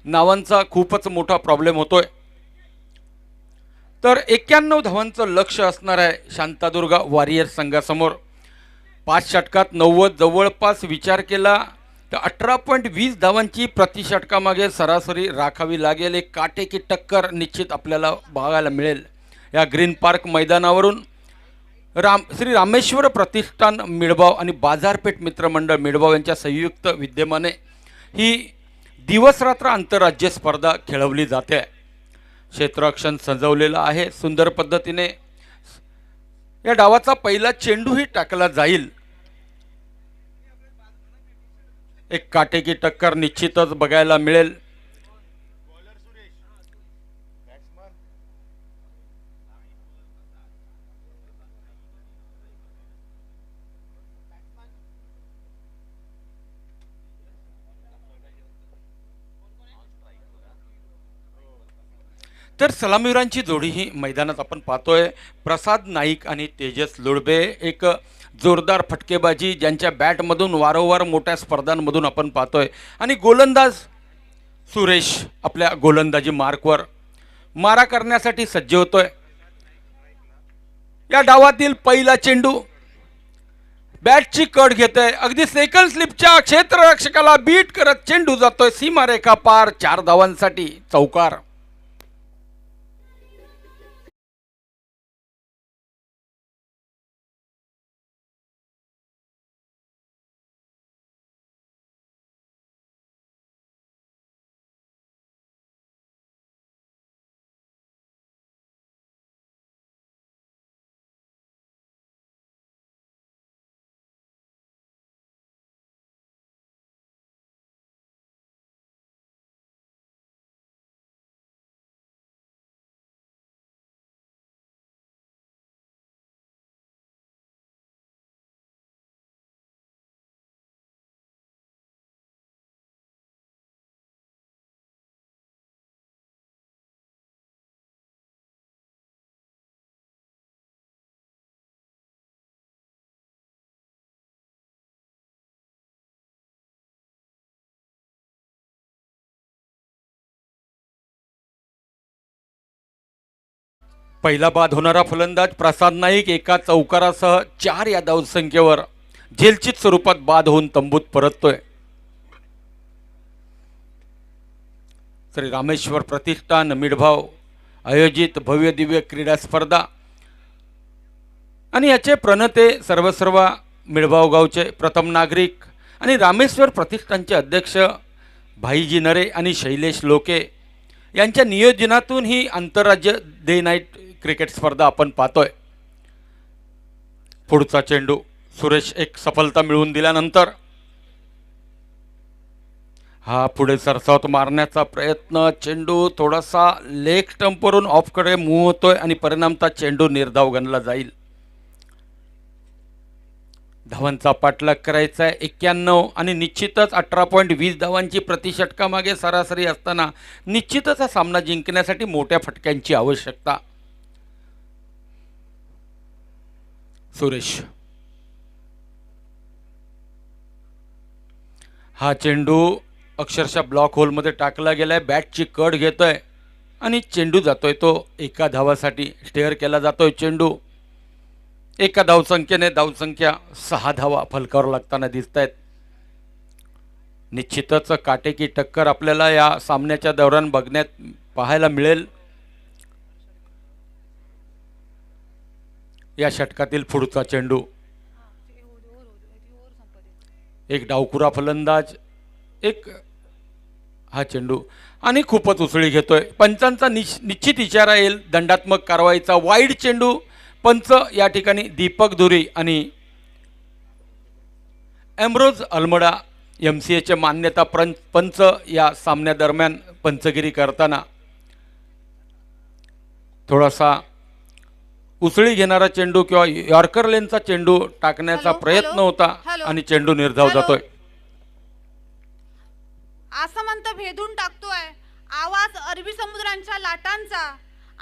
नावांचा खूपच मोठा प्रॉब्लेम होतोय. तर 91 धावांचं लक्ष असणार आहे शांतादुर्गा वॉरियर्स संघासमोर. 5 षटकात 90 जवळपास विचार केला तर 18.20 धावांची प्रति षटकामागे सरासरी राखावी लागेल. एक काटेकी टक्कर निश्चित आपल्याला बघायला मिळेल या ग्रीन पार्क मैदानावरून. श्री रामेश्वर प्रतिष्ठान मिळबाव आणि बाजारपेठ मित्रमंडळ मिळबाव यांच्या संयुक्त विद्यमाने ही दिवसरात्र आंतरराज्य स्पर्धा खेळवली जाते. क्षेत्ररक्षण सजवलेलं आहे सुंदर पद्धतीने. या डावाचा पहिला चेंडूही टाकला जाईल. एक काटेकी टक्कर निश्चितच बघायला मिळेल. तर सलामीवीरांची जोडी ही मैदानात आपण पाहतोय. प्रसाद नाईक आणि तेजस लोडबे. एक जोरदार फटकेबाजी ज्यांच्या बॅटमधून वारंवार मोठ्या स्पर्धांमधून आपण पाहतोय. आणि गोलंदाज सुरेश आपल्या गोलंदाजी मार्कवर मारा करण्यासाठी सज्ज होतोय. या डावातील पहिला चेंडू बॅटची कड घेतोय. अगदी सेकंड स्लिपच्या क्षेत्ररक्षकाला बीट करत चेंडू जातोय सीमारेखा पार. 4 धावांसाठी चौकार. पहिला बाद होणारा फलंदाज प्रसाद नाईक एका चौकारासह 4 या धावसंख्येवर झेलचित स्वरूपात बाद होऊन तंबूत परततोय. श्री रामेश्वर प्रतिष्ठान मिळभाव आयोजित भव्य दिव्य क्रीडा स्पर्धा आणि याचे प्रणेते सर्व मिळभाव गावचे प्रथम नागरिक आणि रामेश्वर प्रतिष्ठानचे अध्यक्ष भाईजी नरे आणि शैलेश लोके यांच्या नियोजनातून ही आंतरराज्य डे नाईट क्रिकेट स्पर्धा आपण पाहतोय. पुढचा चेंडू सुरेश एक सफलता मिळवून दिल्यानंतर हा पुढे सरसावत मारण्याचा प्रयत्न. चेंडू थोडासा लेग स्टंपवरून ऑफकडे मूव्ह होतोय आणि परिणामता चेंडू निर्धाव गणला जाईल. धावांचा पाठलाग करायचा आहे 91 आणि निश्चितच 18.20 धावांची प्रति षटकामागे सरासरी असताना निश्चितच हा सामना जिंकण्यासाठी मोठ्या फटक्यांची आवश्यकता. सुरेश हा चेंडू अक्षरशः ब्लॉक होलमध्ये टाकला गेलाय. बॅटची कड घेतोय आणि चेंडू जातोय तो एका धावासाठी स्टेअर केला जातोय. चेंडू एका धावसंख्येने धावसंख्या 6 धावा फलकावर लागताना दिसत आहेत. निश्चितच काटेकी टक्कर आपल्याला या सामन्याच्या दौरान बघण्यात पाहायला मिळेल. या षटकातील पुढचा चेंडू एक डावकुरा फलंदाज एक हा चेंडू आणि खूपच उसळी घेतोय. पंचांचा निश्चित इशारा येईल दंडात्मक कारवाईचा. वाईड चेंडू. पंच या ठिकाणी दीपक धुरी आणि एम्ब्रोज अल्मडा MCAचे मान्यता पंच या सामन्यादरम्यान पंचगिरी करताना थोडासा उसळी घेणारा चेंडू किंवा यॉर्कर लेनचा चेंडू टाकण्याचा प्रयत्न होता आणि चेंडू निर्धाव जातोय. आसमंत भेदून टाकतोय आवाज अरबी समुद्राच्या लाटांचा,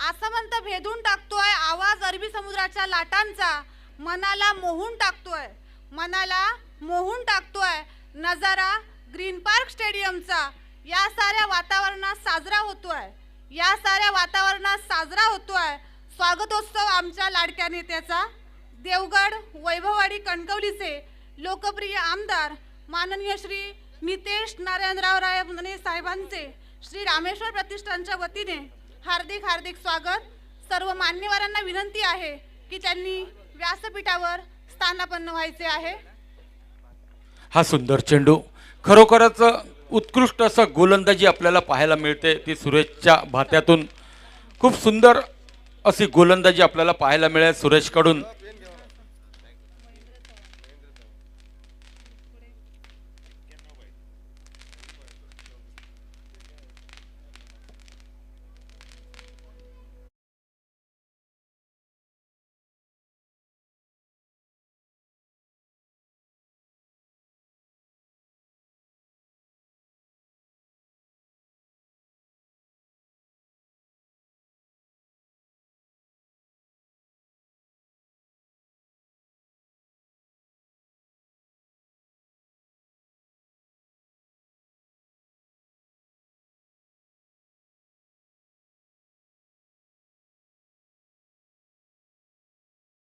आसमंत भेदून टाकतोय आवाज अरबी समुद्राच्या लाटांचा, मनाला मोहून टाकतोय, मनाला मोहून टाकतोय नजारा ग्रीन पार्क स्टेडियमचा. या साऱ्या वातावरणात साजरा होतोय, या साऱ्या वातावरणात साजरा होतोय स्वागतोत्सव आमच्या लाडक्या नेत्याचा. देवगड वैभववाडी कणकवलीचे लोकप्रिय आमदार माननीय श्री नितेश नारायणराव राणे साहेबांचे श्री रामेश्वर प्रतिष्ठानच्या वतीने हार्दिक हार्दिक स्वागत. सर्व मान्यवरांना विनंती आहे की त्यांनी व्यासपीठावर स्थानापन्न व्हायचे आहे. हा सुंदर चेंडू, खरोखरच उत्कृष्ट असं गोलंदाजी आपल्याला पाहायला मिळते. ती सुरेशच्या भात्यातून खूप सुंदर अशी गोलंदाजी आपल्याला पाहायला मिळेल सुरेशकडून.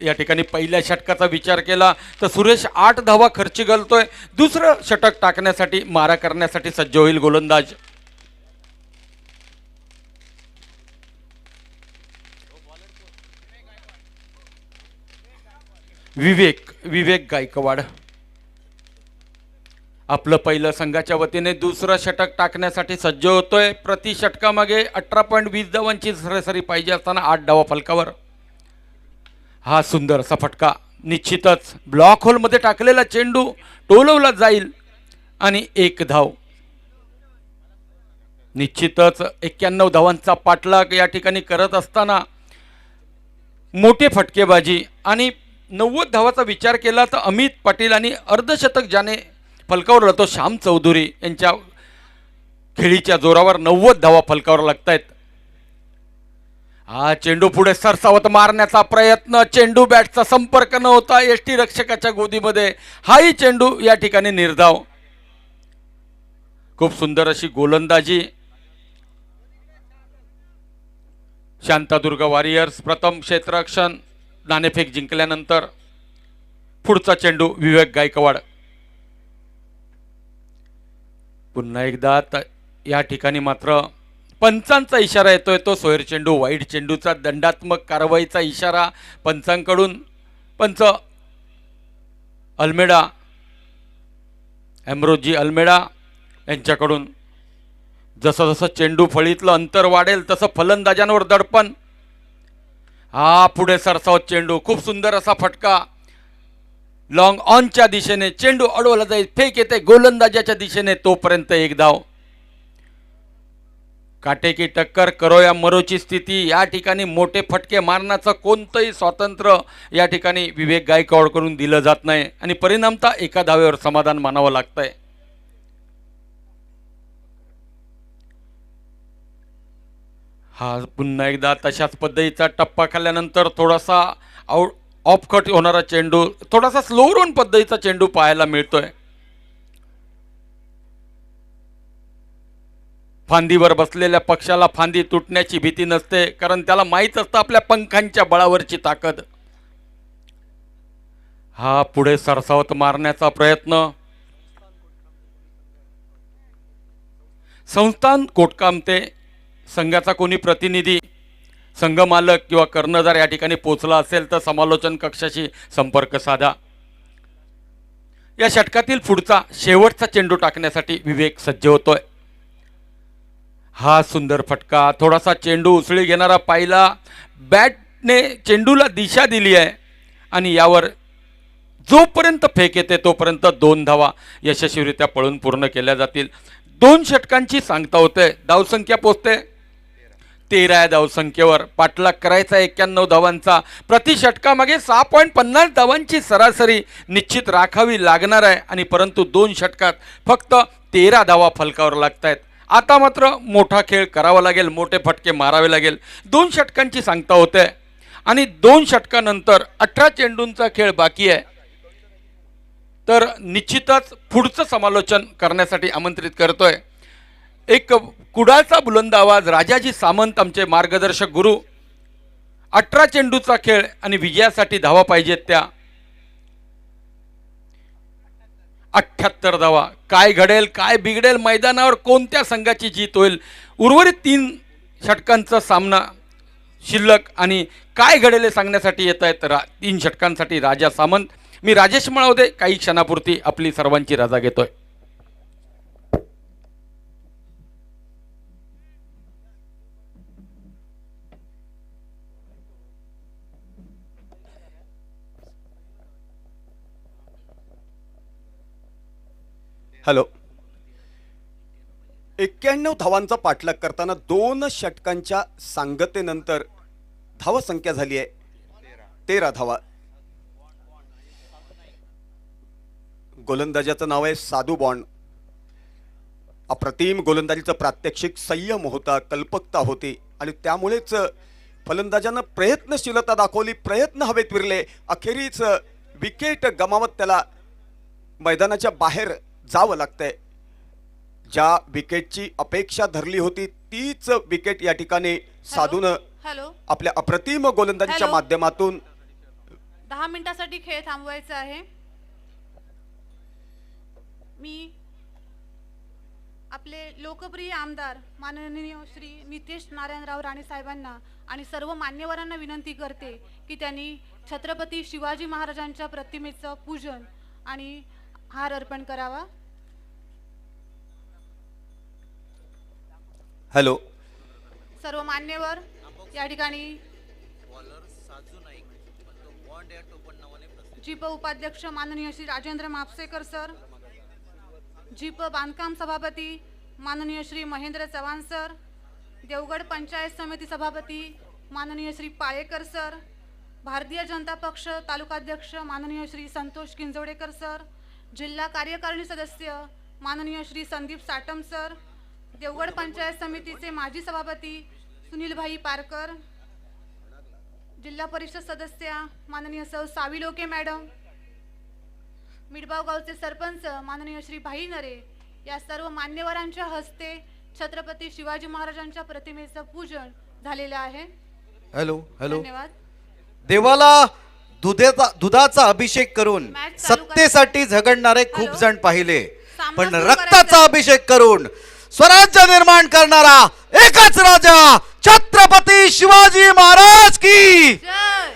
या ठिकाणी पहिल्या षटकाचा विचार केला तर सुरेश 8 धावा खर्ची घालतोय. दुसरं षटक टाकण्यासाठी, मारा करण्यासाठी सज्ज होईल गोलंदाज. विवेक गायकवाड आपलं पहिलं संघाच्या वतीने दुसरं षटक टाकण्यासाठी सज्ज होतोय. प्रति षटकामागे 18.20 धावांची सरासरी पाहिजे असताना 8 धावा फलकावर. हा सुंदर असा फटका, निश्चितच ब्लॉक होलमध्ये टाकलेला चेंडू टोलवला जाईल आणि 1 धाव. निश्चितच 91 धावांचा पाठलाग या ठिकाणी करत असताना मोठे फटकेबाजी आणि 90 धावाचा विचार केला तर अमित पाटील आणि अर्धशतक ज्याने फलकावर राहतो श्याम चौधरी यांच्या खेळीच्या जोरावर 90 धावा फलकावर लागत आहेत. हा चेंडू पुढे सरसावत मारण्याचा प्रयत्न, चेंडू बॅटचा संपर्क न होता एसटी रक्षकाच्या गोदीमध्ये. हाही चेंडू या ठिकाणी निर्धाव. खूप सुंदर अशी गोलंदाजी. शांतादुर्ग वॉरियर्स प्रथम क्षेत्ररक्षण नाणेफेक जिंकल्यानंतर पुढचा चेंडू विवेक गायकवाड. पुन्हा एकदा या ठिकाणी मात्र पंचांचा इशारा येतोय, तो सोयर चेंडू, वाईट चेंडूचा दंडात्मक कारवाईचा इशारा पंचांकडून. पंच अल्मेडा, एम्ब्रोजी अल्मेडा यांच्याकडून. जसं जसं चेंडू फळीतलं अंतर वाढेल तसं फलंदाजांवर दडपण. हा पुढे सरसावत चेंडू, खूप सुंदर असा फटका लॉंग ऑनच्या दिशेने. चेंडू अडवला जाईल, फेक येते गोलंदाजाच्या दिशेने, तोपर्यंत 1 धाव. काटेकी टक्कर, करो या मरोची स्थिती. या ठिकाणी मोठे फटके मारण्याचं कोणतंही स्वातंत्र्य या ठिकाणी विवेक गायकवाडकडून दिलं जात नाही आणि परिणामतः 1 धावेवर समाधान मानावं लागतंय. हा पुन्हा एकदा तशाच पद्धतीचा टप्पा खाल्ल्यानंतर थोडासा ऑफकट होणारा चेंडू, थोडासा स्लो रन पद्धतीचा चेंडू पाहायला मिळतोय. फांदीवर बसलेल्या पक्षाला फांदी तुटण्याची भीती नसते, कारण त्याला माहीत असतं आपल्या पंखांच्या बळावरची ताकद. हा पुढे सरसावत मारण्याचा प्रयत्न. संस्थान कोटकामते संघाचा कोणी प्रतिनिधी, संघ मालक किंवा कर्णधार या ठिकाणी पोहोचला असेल तर समालोचन कक्षाशी संपर्क साधा. या षटकातील पुढचा शेवटचा चेंडू टाकण्यासाठी विवेक सज्ज होतोय. हा सुंदर फटका, थोडासा चेंडू उसळी घेणारा पाहिला. बॅटने चेंडूला दिशा दिली आहे आणि यावर जोपर्यंत फेक येते तोपर्यंत 2 धावा यशस्वीरित्या पळून पूर्ण केल्या जातील. 2 षटकांची सांगता होते. धावसंख्या पोचते 13 या धावसंख्येवर. पाठलाग करायचा 91 धावांचा. प्रति षटकामागे 6.50 धावांची सरासरी निश्चित राखावी लागणार आहे आणि परंतु 2 षटकात फक्त 13 धावा फलकावर लागत आहेत. आता मात्र मोठा खेळ करावा लागेल, मोठे फटके मारावे लागेल. 2 षटकांची सांगता होते आणि 2 षटकानंतर 18 चेंडूंचा खेळ बाकी आहे. तर निश्चितच पुढचं समालोचन करण्यासाठी आमंत्रित करतोय एक कुडाळचा बुलंद आवाज राजाजी सामंत, आमचे मार्गदर्शक गुरु. 18 चेंडूचा खेळ आणि विजयासाठी धावा पाहिजेत त्या 78 धावा. काय घडेल, काय बिघडेल, मैदानावर कोणत्या संघाची जीत होईल, उर्वरित 3 षटकांचा सामना शिल्लक आणि काय घडेल हे सांगण्यासाठी येत आहेत 3 षटकांसाठी राजा सामंत. मी राजेश मळावदे काही क्षणापुरती आपली सर्वांची रजा घेतोय. हॅलो. 91 धावांचा पाठलाग करताना 2 षटकांच्या सांगतेनंतर धावसंख्या झाली आहे 13 धावा. गोलंदाजाचं नाव आहे साधू बॉन्ड. अप्रतिम गोलंदाजीचं प्रात्यक्षिक, संयम होता, कल्पकता होती आणि त्यामुळेच फलंदाजानं प्रयत्नशीलता दाखवली, प्रयत्न हवेत विरले. अखेरीच विकेट गमावत त्याला मैदानाच्या बाहेर जावं लागतंय. ज्या विकेटची अपेक्षा धरली होती तीच विकेट या ठिकाणी साधून हॅलो, आपल्या अप्रतिम गोलंदाजीच्या हॅलो. माध्यमातून 10 मिनिटासाठी खेळ थांबवायचा आहे. मी आपले लोकप्रिय आमदार माननीय श्री नितेश नारायणराव राणे साहेबांना आणि सर्व मान्यवरांना विनंती करते की त्यांनी छत्रपती शिवाजी महाराजांच्या प्रतिमेचं पूजन आणि हार अर्पण करावा. हॅलो. सर्व मान्यवर या ठिकाणी जीप उपाध्यक्ष माननीय श्री राजेंद्र मापसेकर सर, जीप बांधकाम सभापती माननीय श्री महेंद्र चव्हाण सर, देवगड पंचायत समिती सभापती माननीय श्री पाळेकर सर, भारतीय जनता पक्ष तालुकाध्यक्ष माननीय श्री संतोष किंजवडेकर सर, जिल्हा कार्यकारिणी सदस्य माननीय श्री संदीप साटम सर, देवगड पंचायत समितीचे माजी सभापती सुनीलभाई पारकर, जिल्हा परिषद सदस्या माननीय सौ सावी लोके मॅडम, मिडबाव गावचे सरपंच माननीय श्री भाई नरे, या सर्व मान्यवरांच्या हस्ते छत्रपती शिवाजी महाराजांच्या प्रतिमेचं पूजन झालेलं आहे. Hello hello. धन्यवाद. देवाला दुधाचा अभिषेक करून मॅच चालू करा. सत्तेसाठी झगडणारे खूप हॅलो. जण पाहिले, सामना पण सुरू रक्ताचा करायचा. अभिषेक करून स्वराज्य निर्माण करणारा एकच राजा छत्रपती शिवाजी महाराज की, जय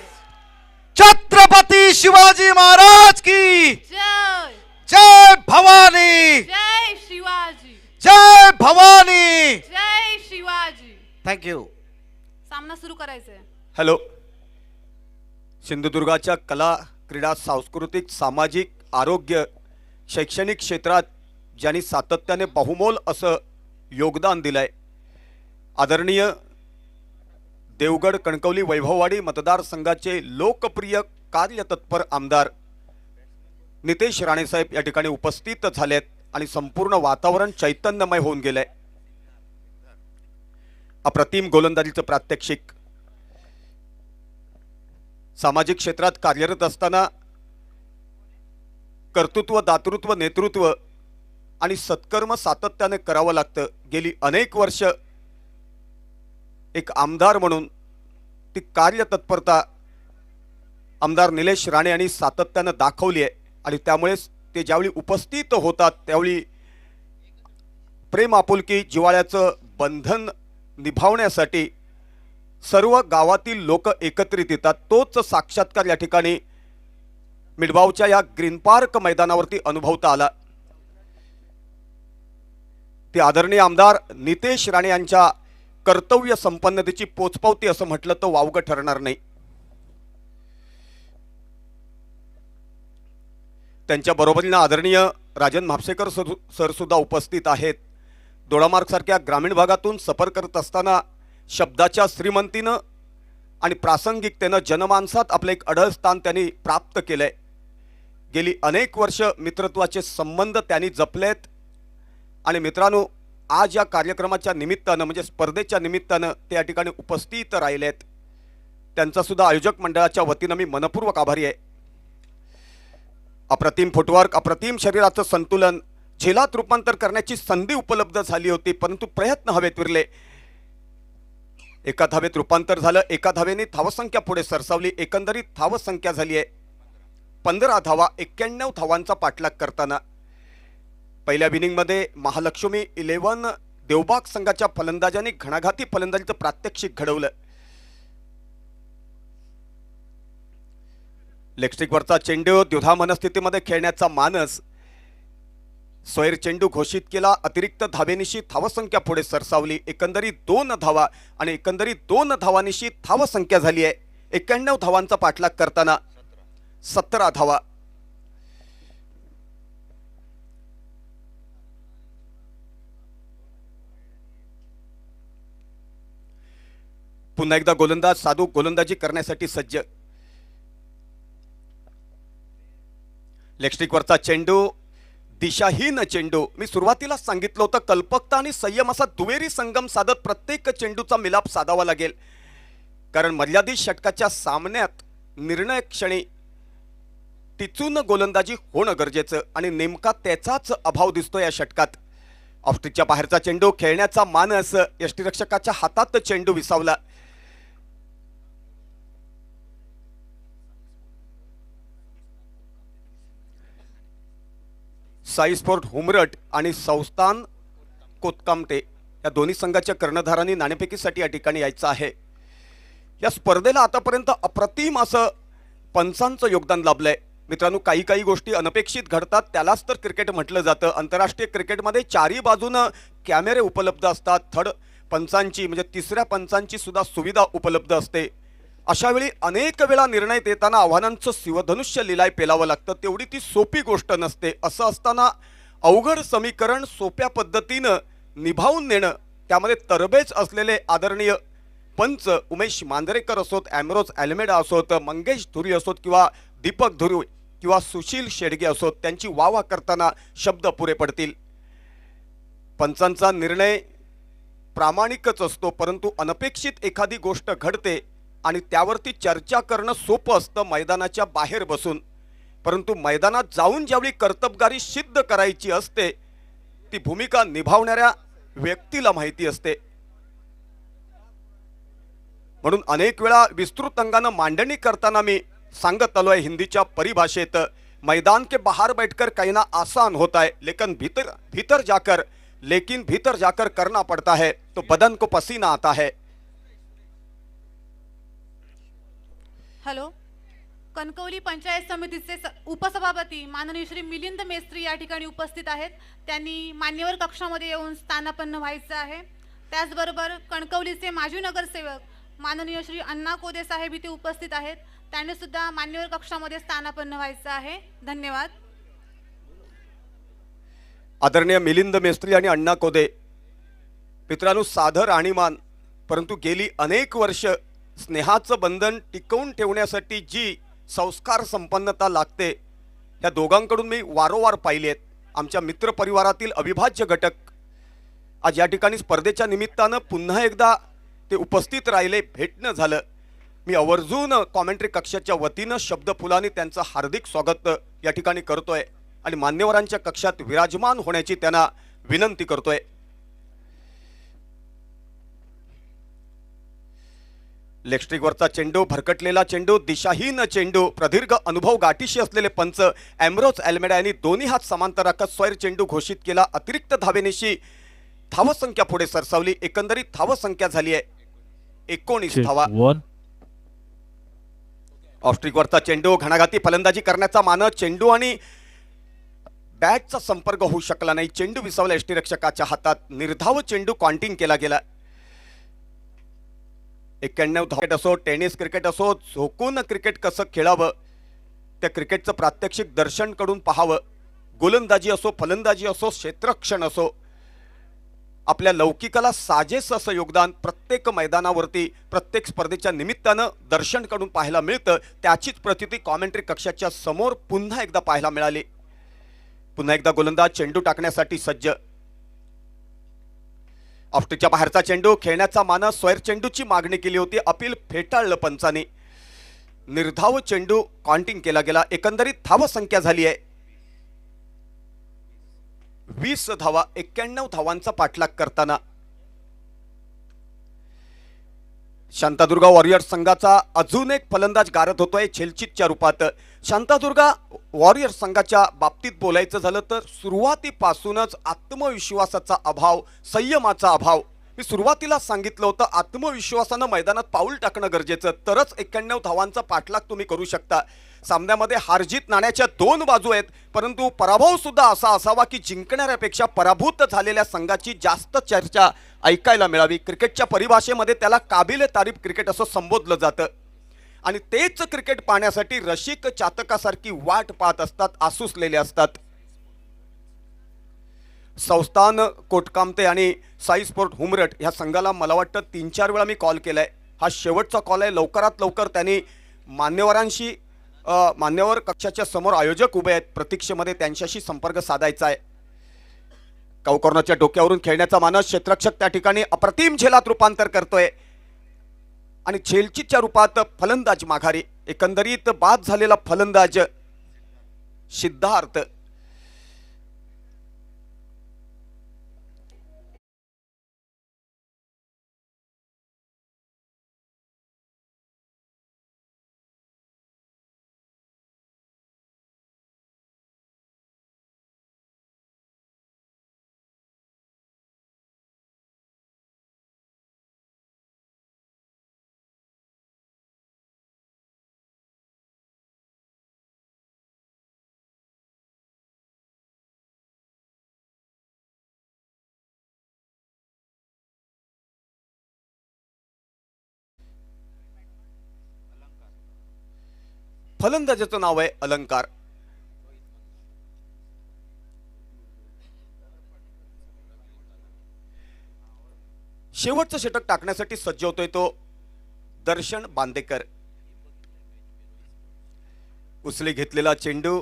छत्रपती शिवाजी महाराज की जय. जय भवानी, जय शिवाजी, जय भवानी. जय शिवाजी. थँक्यू. सामना सुरू करायचा आहे. हॅलो. सिंधुदुर्गाच्या कला, क्रीडा, सांस्कृतिक, सामाजिक, आरोग्य, शैक्षणिक क्षेत्रात ज्यांनी सातत्याने बहुमोल असं योगदान दिलंय आदरणीय देवगड कणकवली वैभववाडी मतदारसंघाचे लोकप्रिय कार्यतत्पर आमदार नितेश राणे साहेब या ठिकाणी उपस्थित झालेत आणि संपूर्ण वातावरण चैतन्यमय होऊन गेलंय. अप्रतिम गोलंदाजीचं प्रात्यक्षिक, सामाजिक क्षेत्रात कार्यरत असताना कर्तृत्व, दातृत्व, नेतृत्व आणि सत्कर्म सातत्याने करावं लागतं. गेली अनेक वर्ष एक आमदार म्हणून ती कार्यतत्परता आमदार निलेश राणे यांनी सातत्यानं दाखवली आहे आणि त्यामुळेच ते ज्यावेळी उपस्थित होतात त्यावेळी प्रेम, आपुलकी, जिव्हाळ्याचं बंधन निभावण्यासाठी सर्व गावातील लोक एकत्रित येतात. तोच साक्षात्कार या ठिकाणी मिडबावच्या या ग्रीन पार्क मैदानावरती अनुभवता आला. ते आदरणीय आमदार नितेश राणे यांच्या कर्तव्य संपन्नतेची पोचपावती असं म्हटलं तर वावगं ठरणार नाही. त्यांच्या बरोबरीनं आदरणीय राजन म्हापसेकर सर सुद्धा उपस्थित आहेत. दोडामार्ग सारख्या ग्रामीण भागातून सफर करत असताना शब्दाच्या श्रीमंतीनं आणि प्रासंगिकतेनं जनमानसात आपलं एक अढळ स्थान त्यांनी प्राप्त केलंय. गेली अनेक वर्ष मित्रत्वाचे संबंध त्यांनी जपलेत. आणि मित्रांनो, आज या कार्यक्रमाच्या निमित्तानं म्हणजे स्पर्धेच्या निमित्तानं ते या ठिकाणी उपस्थित राहिलेत, त्यांचा सुद्धा आयोजक मंडळाच्या वतीनं मी मनपूर्वक आभारी आहे. अप्रतिम फुटवर्क, अप्रतिम शरीराचं संतुलन, झेलात रूपांतर करण्याची संधी उपलब्ध झाली होती, परंतु प्रयत्न हवेत विरले. एका धावेत रूपांतर झालं, एका धावेने धावसंख्या पुढे सरसावली. एकंदरीत धावसंख्या झाली आहे 15 धावा 91 धावांचा पाठलाग करताना. पहिल्या इनिंगमध्ये महालक्ष्मी 11 देवबाग संघाच्या फलंदाजांनी घणाघाती फलंदाजीचं प्रात्यक्षिक घडवलं. लेगस्टिकवरचा चेंडू द्विधा मनस्थितीमध्ये खेळण्याचा मानस. स्वैर चेंडू घोषित केला, अतिरिक्त धावेनिशी धावसंख्या पुढे सरसावली. एकंदरीत 2 धावा आणि एकंदरीत 2 धावानिशी धावसंख्या झाली आहे 91 धावांचा पाठलाग करताना 17 धावा. पुन्हा एकदा गोलंदाज साधू गोलंदाजी करण्यासाठी सज्ज. लेगस्टिकवरचा चेंडू दिशाहीन चेंडू. मी सुरुवातीला सांगितलं होतं, कल्पकता आणि संयम असा दुहेरी संगम साधत प्रत्येक चेंडूचा मिलाप साधावा लागेल, कारण मर्यादित षटकाच्या सामन्यात निर्णय क्षणी टिचून गोलंदाजी होणं गरजेचं आणि नेमका त्याचाच अभाव दिसतो या षटकात. ऑफस्ट्रिकच्या बाहेरचा चेंडू खेळण्याचा मानस. यष्टीरक्षकाच्या हातात चेंडू विसावला. साई स्पोर्ट हुमरट आणि संस्थान कोतकामटे या दोन्ही संघाच्या कर्णधारांनी नाणेफेकीसाठी या ठिकाणी यायचं आहे. या स्पर्धेला आतापर्यंत अप्रतिम असं पंचांचं योगदान लाभलंय. मित्रांनो, काही गोष्टी अनपेक्षित घडतात, त्यालाच तर क्रिकेट म्हटलं जातं. आंतरराष्ट्रीय क्रिकेटमध्ये चारही बाजूनं कॅमेरे उपलब्ध असतात. थर्ड पंचांची म्हणजे तिसऱ्या पंचांची सुद्धा सुविधा उपलब्ध असते. अशा वेळी अनेक वेळा निर्णय देताना आव्हानांचं शिवधनुष्य लिलाय पेलावं लागतं. तेवढी ती सोपी गोष्ट नसते. असं असताना अवघड समीकरण सोप्या पद्धतीनं निभावून नेणं, त्यामध्ये तरबेज असलेले आदरणीय पंच उमेश मांजरेकर असोत, ॲम्ब्रोज ॲल्मेडा असोत, मंगेश धुरी असोत किंवा दीपक धुरी किंवा सुशील शेडगे असोत, त्यांची वावा करताना शब्द पुरे पडतील. पंचांचा निर्णय प्रामाणिकच असतो, परंतु अनपेक्षित एखादी गोष्ट घडते आणि त्यावरती चर्चा करणं सोपं असतं मैदानाच्या बाहेर बसून, परंतु मैदानात जाऊन ज्यावेळी कर्तबगारी सिद्ध करायची असते ती भूमिका निभावणाऱ्या व्यक्तीला माहिती असते. म्हणून अनेक वेळा विस्तृत अंगानं मांडणी करताना मी सांगत आलो आहे हिंदीच्या परिभाषेत, मैदान के बाहर बैठकर कहना आसान होता है, लेकिन भीतर जाकर करना पड़ता है तो बदन को पसीना आता है. हॅलो, कणकवली पंचायत समितीचे उपसभापती माननीय श्री मिलिंद मेस्त्री या ठिकाणी उपस्थित आहेत. त्यांनी मान्यवर कक्षामध्ये येऊन स्थानापन्न व्हायचं आहे. त्याचबरोबर कणकवलीचे माजी नगरसेवक माननीय श्री अण्णा कोदे साहेब इथे उपस्थित आहेत. त्यांनी सुद्धा मान्यवर कक्षामध्ये स्थानापन्न व्हायचं आहे. धन्यवाद. आदरणीय मिलिंद मेस्त्री आणि अण्णा कोदे, मित्रांनो, साधं राहणीमान, परंतु गेली अनेक वर्ष स्नेहाचं बंधन टिकवून ठेवण्यासाठी जी संस्कार संपन्नता लागते, त्या दोघांकडून मी वारंवार पाहिली आहेत. आमच्या मित्रपरिवारातील अविभाज्य घटक आज या ठिकाणी स्पर्धेच्या निमित्तानं पुन्हा एकदा ते उपस्थित राहिले, भेटणं झालं. मी आवर्जून कॉमेंट्री कक्षाच्या वतीनं शब्दफुलांनी त्यांचं हार्दिक स्वागत या ठिकाणी करतोय आणि मान्यवरांच्या कक्षात विराजमान होण्याची त्यांना विनंती करतोय. लेगस्ट्रिकवरचा चेंडू, भरकटलेला चेंडू, दिशाहीन चेंडू. प्रदीर्घ अनुभव गाठीशी असलेले पंच ॲम्ब्रोज ॲल्मेडा यांनी दोन्ही हात समांतर राखत स्वैर चेंडू घोषित केला. अतिरिक्त धावेनिशी धावसंख्या पुढे सरसावली. एकंदरीत धावसंख्या झाली आहे 19 धावा. ऑस्ट्रिकवरचा चेंडू, घणाघाती फलंदाजी करण्याचा मानस. चेंडू आणि बॅटचा संपर्क होऊ शकला नाही. चेंडू विसावला यष्टीरक्षकाच्या हातात. निर्धाव चेंडू काउंटिंग केला गेला. 91 क्रिकेट असो, टेनिस क्रिकेट असो, झोकून क्रिकेट कसं खेळावं त्या क्रिकेटचं प्रात्यक्षिक दर्शन कडून पाहावं. गोलंदाजी असो, फलंदाजी असो, क्षेत्ररक्षण असो, आपल्या लौकिकाला साजेस असं योगदान प्रत्येक मैदानावरती प्रत्येक स्पर्धेच्या निमित्तानं दर्शन कडून पाहायला मिळतं. त्याचीच प्रतिती कॉमेंट्री कक्षाच्या समोर पुन्हा एकदा पाहायला मिळाली. पुन्हा एकदा गोलंदाज चेंडू टाकण्यासाठी सज्ज. ऑफस्टिकच्या बाहेरचा चेंडू खेळण्याचा मानस स्क्वेअर चेंडूची मागणी केली होती. अपील फेटाळलं पंचांनी. निर्धाव चेंडू काउंटिंग केला गेला. एकंदरीत धाव संख्या झाली आहे 20 धावा. 91 धावांचा पाठलाग करताना शांतादुर्गा वॉरियर्स संघाचा अजून एक फलंदाज गारद होतोय झेलचितच्या रूपात. शांतादुर्गा वॉरियर्स संघाच्या बाबतीत बोलायचं झालं तर सुरुवातीपासूनच आत्मविश्वासाचा अभाव, संयमाचा अभाव. मी सुरुवातीला सांगितलं होतं आत्मविश्वासानं मैदानात पाऊल टाकणं गरजेचं, तरच 91 धावांचा पाठलाग तुम्ही करू शकता. सामन्यामध्ये हारजीत नाण्याच्या 2 बाजू आहेत, परंतु पराभव सुद्धा असा असावा की जिंकणाऱ्यापेक्षा पराभूत झालेल्या संघाची जास्त चर्चा ऐकायला मिळावी. क्रिकेटच्या परिभाषेमध्ये त्याला काबिले तारीफ क्रिकेट असं संबोधलं जातं. आणि तेच क्रिकेट पाहण्यासाठी रसिक चातकासारखी वाट पाहत असतात, आसुसलेले असतात. संस्थान कोटकामते आणि साई स्पोर्ट हुमरट ह्या संघाला मला वाटतं 3-4 वेळा मी कॉल केलाय. हा शेवटचा कॉल आहे. लवकरात लवकर त्यांनी मान्यवरांशी, मान्यवर कक्षाच्या समोर आयोजक उभे आहेत प्रतीक्षेमध्ये, त्यांच्याशी संपर्क साधायचा आहे. काउकॉर्नरच्या डोक्यावरून खेळण्याचा मानस क्षेत्ररक्षक त्या ठिकाणी अप्रतिम झेलात रूपांतर करतोय आणि झेलचीच्या रूपात फलंदाज माघारी. एकंदरीत बाद झालेला फलंदाज सिद्धार्थ. फलंदाजाचं नाव आहे अलंकार. शेवटचं षटक टाकण्यासाठी सज्ज होतोय तो दर्शन बांदेकर. उचली घेतलेला चेंडू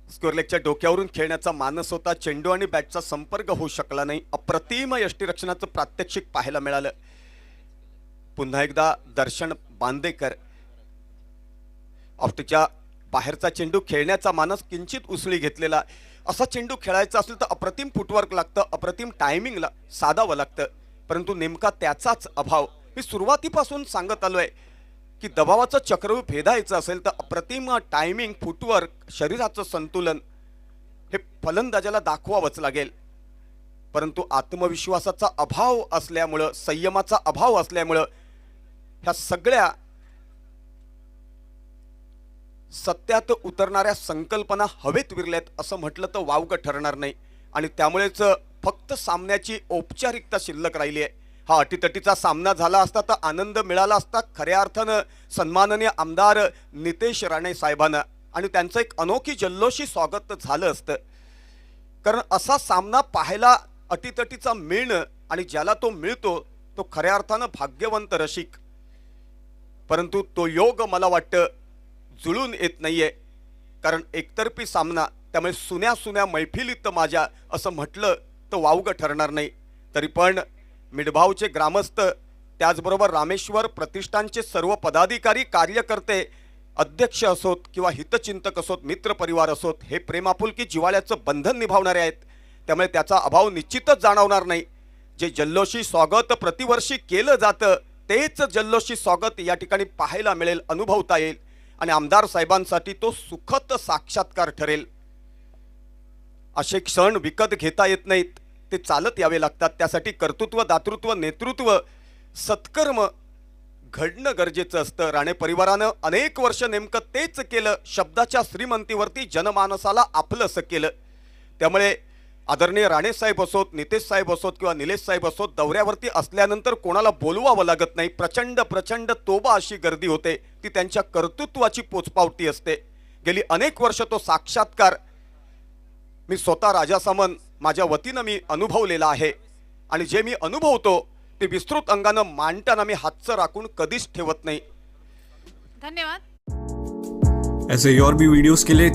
स्क्वेअर लेगच्या डोक्यावरून खेळण्याचा मानस होता. चेंडू आणि बॅटचा संपर्क होऊ शकला नाही. अप्रतिम यष्टीरक्षणाचं प्रात्यक्षिक पाहायला मिळालं. पुन्हा एकदा दर्शन बांदेकर. ऑफस्टिकच्या बाहेरचा चेंडू खेळण्याचा मानस किंचित उसळी घेतलेला. असा चेंडू खेळायचा असेल तर अप्रतिम फुटवर्क लागतं, अप्रतिम टायमिंगला साधावं लागतं, परंतु नेमका त्याचाच अभाव. मी सुरुवातीपासून सांगत आलोय की दबावाचं चक्र भेदायचं असेल तर अप्रतिम टायमिंग, फुटवर्क, शरीराचं संतुलन हे फलंदाजाला दाखवावंच लागेल. परंतु आत्मविश्वासाचा अभाव असल्यामुळं, संयमाचा अभाव असल्यामुळं ह्या सगळ्या सत्यात उतरणाऱ्या संकल्पना हवेत विरल्यात असं म्हटलं तर वावगं ठरणार नाही. आणि त्यामुळेच फक्त सामन्याची औपचारिकता शिल्लक राहिली आहे. हा अटीतटीचा सामना झाला असता तर आनंद मिळाला असता खऱ्या अर्थानं सन्माननीय आमदार नितेश राणे साहेबांना, आणि त्यांचं एक अनोखी जल्लोषी स्वागत झालं असतं. कारण असा सामना पाहायला अटीतटीचा मिळणं, आणि ज्याला तो मिळतो तो खऱ्या अर्थानं भाग्यवंत रसिक. परंतु तो योग मला वाटतं जुळून येत नाहीये, कारण एकतर्फी सामना, त्यामुळे सुन्या सुन्या मैफिलीत माझ्या असं म्हटलं तर वावगं ठरणार नाही. तरी पण मिडभावचे ग्रामस्थ, त्याचबरोबर रामेश्वर प्रतिष्ठानचे सर्व पदाधिकारी, कार्यकर्ते, अध्यक्ष असोत किंवा हितचिंतक असोत, मित्रपरिवार असोत, हे प्रेमापुलकी जिव्हाळ्याचं बंधन निभावणारे आहेत. त्यामुळे त्याचा अभाव निश्चितच जाणवणार नाही. जे जल्लोषी स्वागत प्रतिवर्षी केलं जातं तेच जल्लोषी स्वागत या ठिकाणी पाहायला मिळेल, अनुभवता येईल, आणि आमदार साहेबांसाठी तो सुखद साक्षात्कार ठरेल. असे क्षण विकत घेता येत नाहीत, ते चालत यावे लागतात. त्यासाठी कर्तृत्व, दातृत्व, नेतृत्व, सत्कर्म घडणं गरजेचं असतं. राणे परिवारानं अनेक वर्ष नेमकं तेच केलं. शब्दाच्या श्रीमंतीवरती जनमानसाला आपलंसं केलं. त्यामुळे आदरणीय राणेसाहेब असोत, नितेश साहेब असोत किंवा निलेश साहेब असोत, दौऱ्यावरती असल्यानंतर कोणाला बोलवावं लागत नाही. प्रचंड प्रचंड तोबा अशी गर्दी होते. ती त्यांच्या कर्तृत्वाची पोचपावती असते. गेली अनेक वर्ष तो साक्षात्कार मी स्वतः राजा सामंत माझ्या वतीनं मी अनुभवलेला आहे. आणि जे मी अनुभवतो ते विस्तृत अंगानं मांडताना मी हातचं राखून कधीच ठेवत नाही. धन्यवाद. ऐसे ही और भी वीडियोस के लिए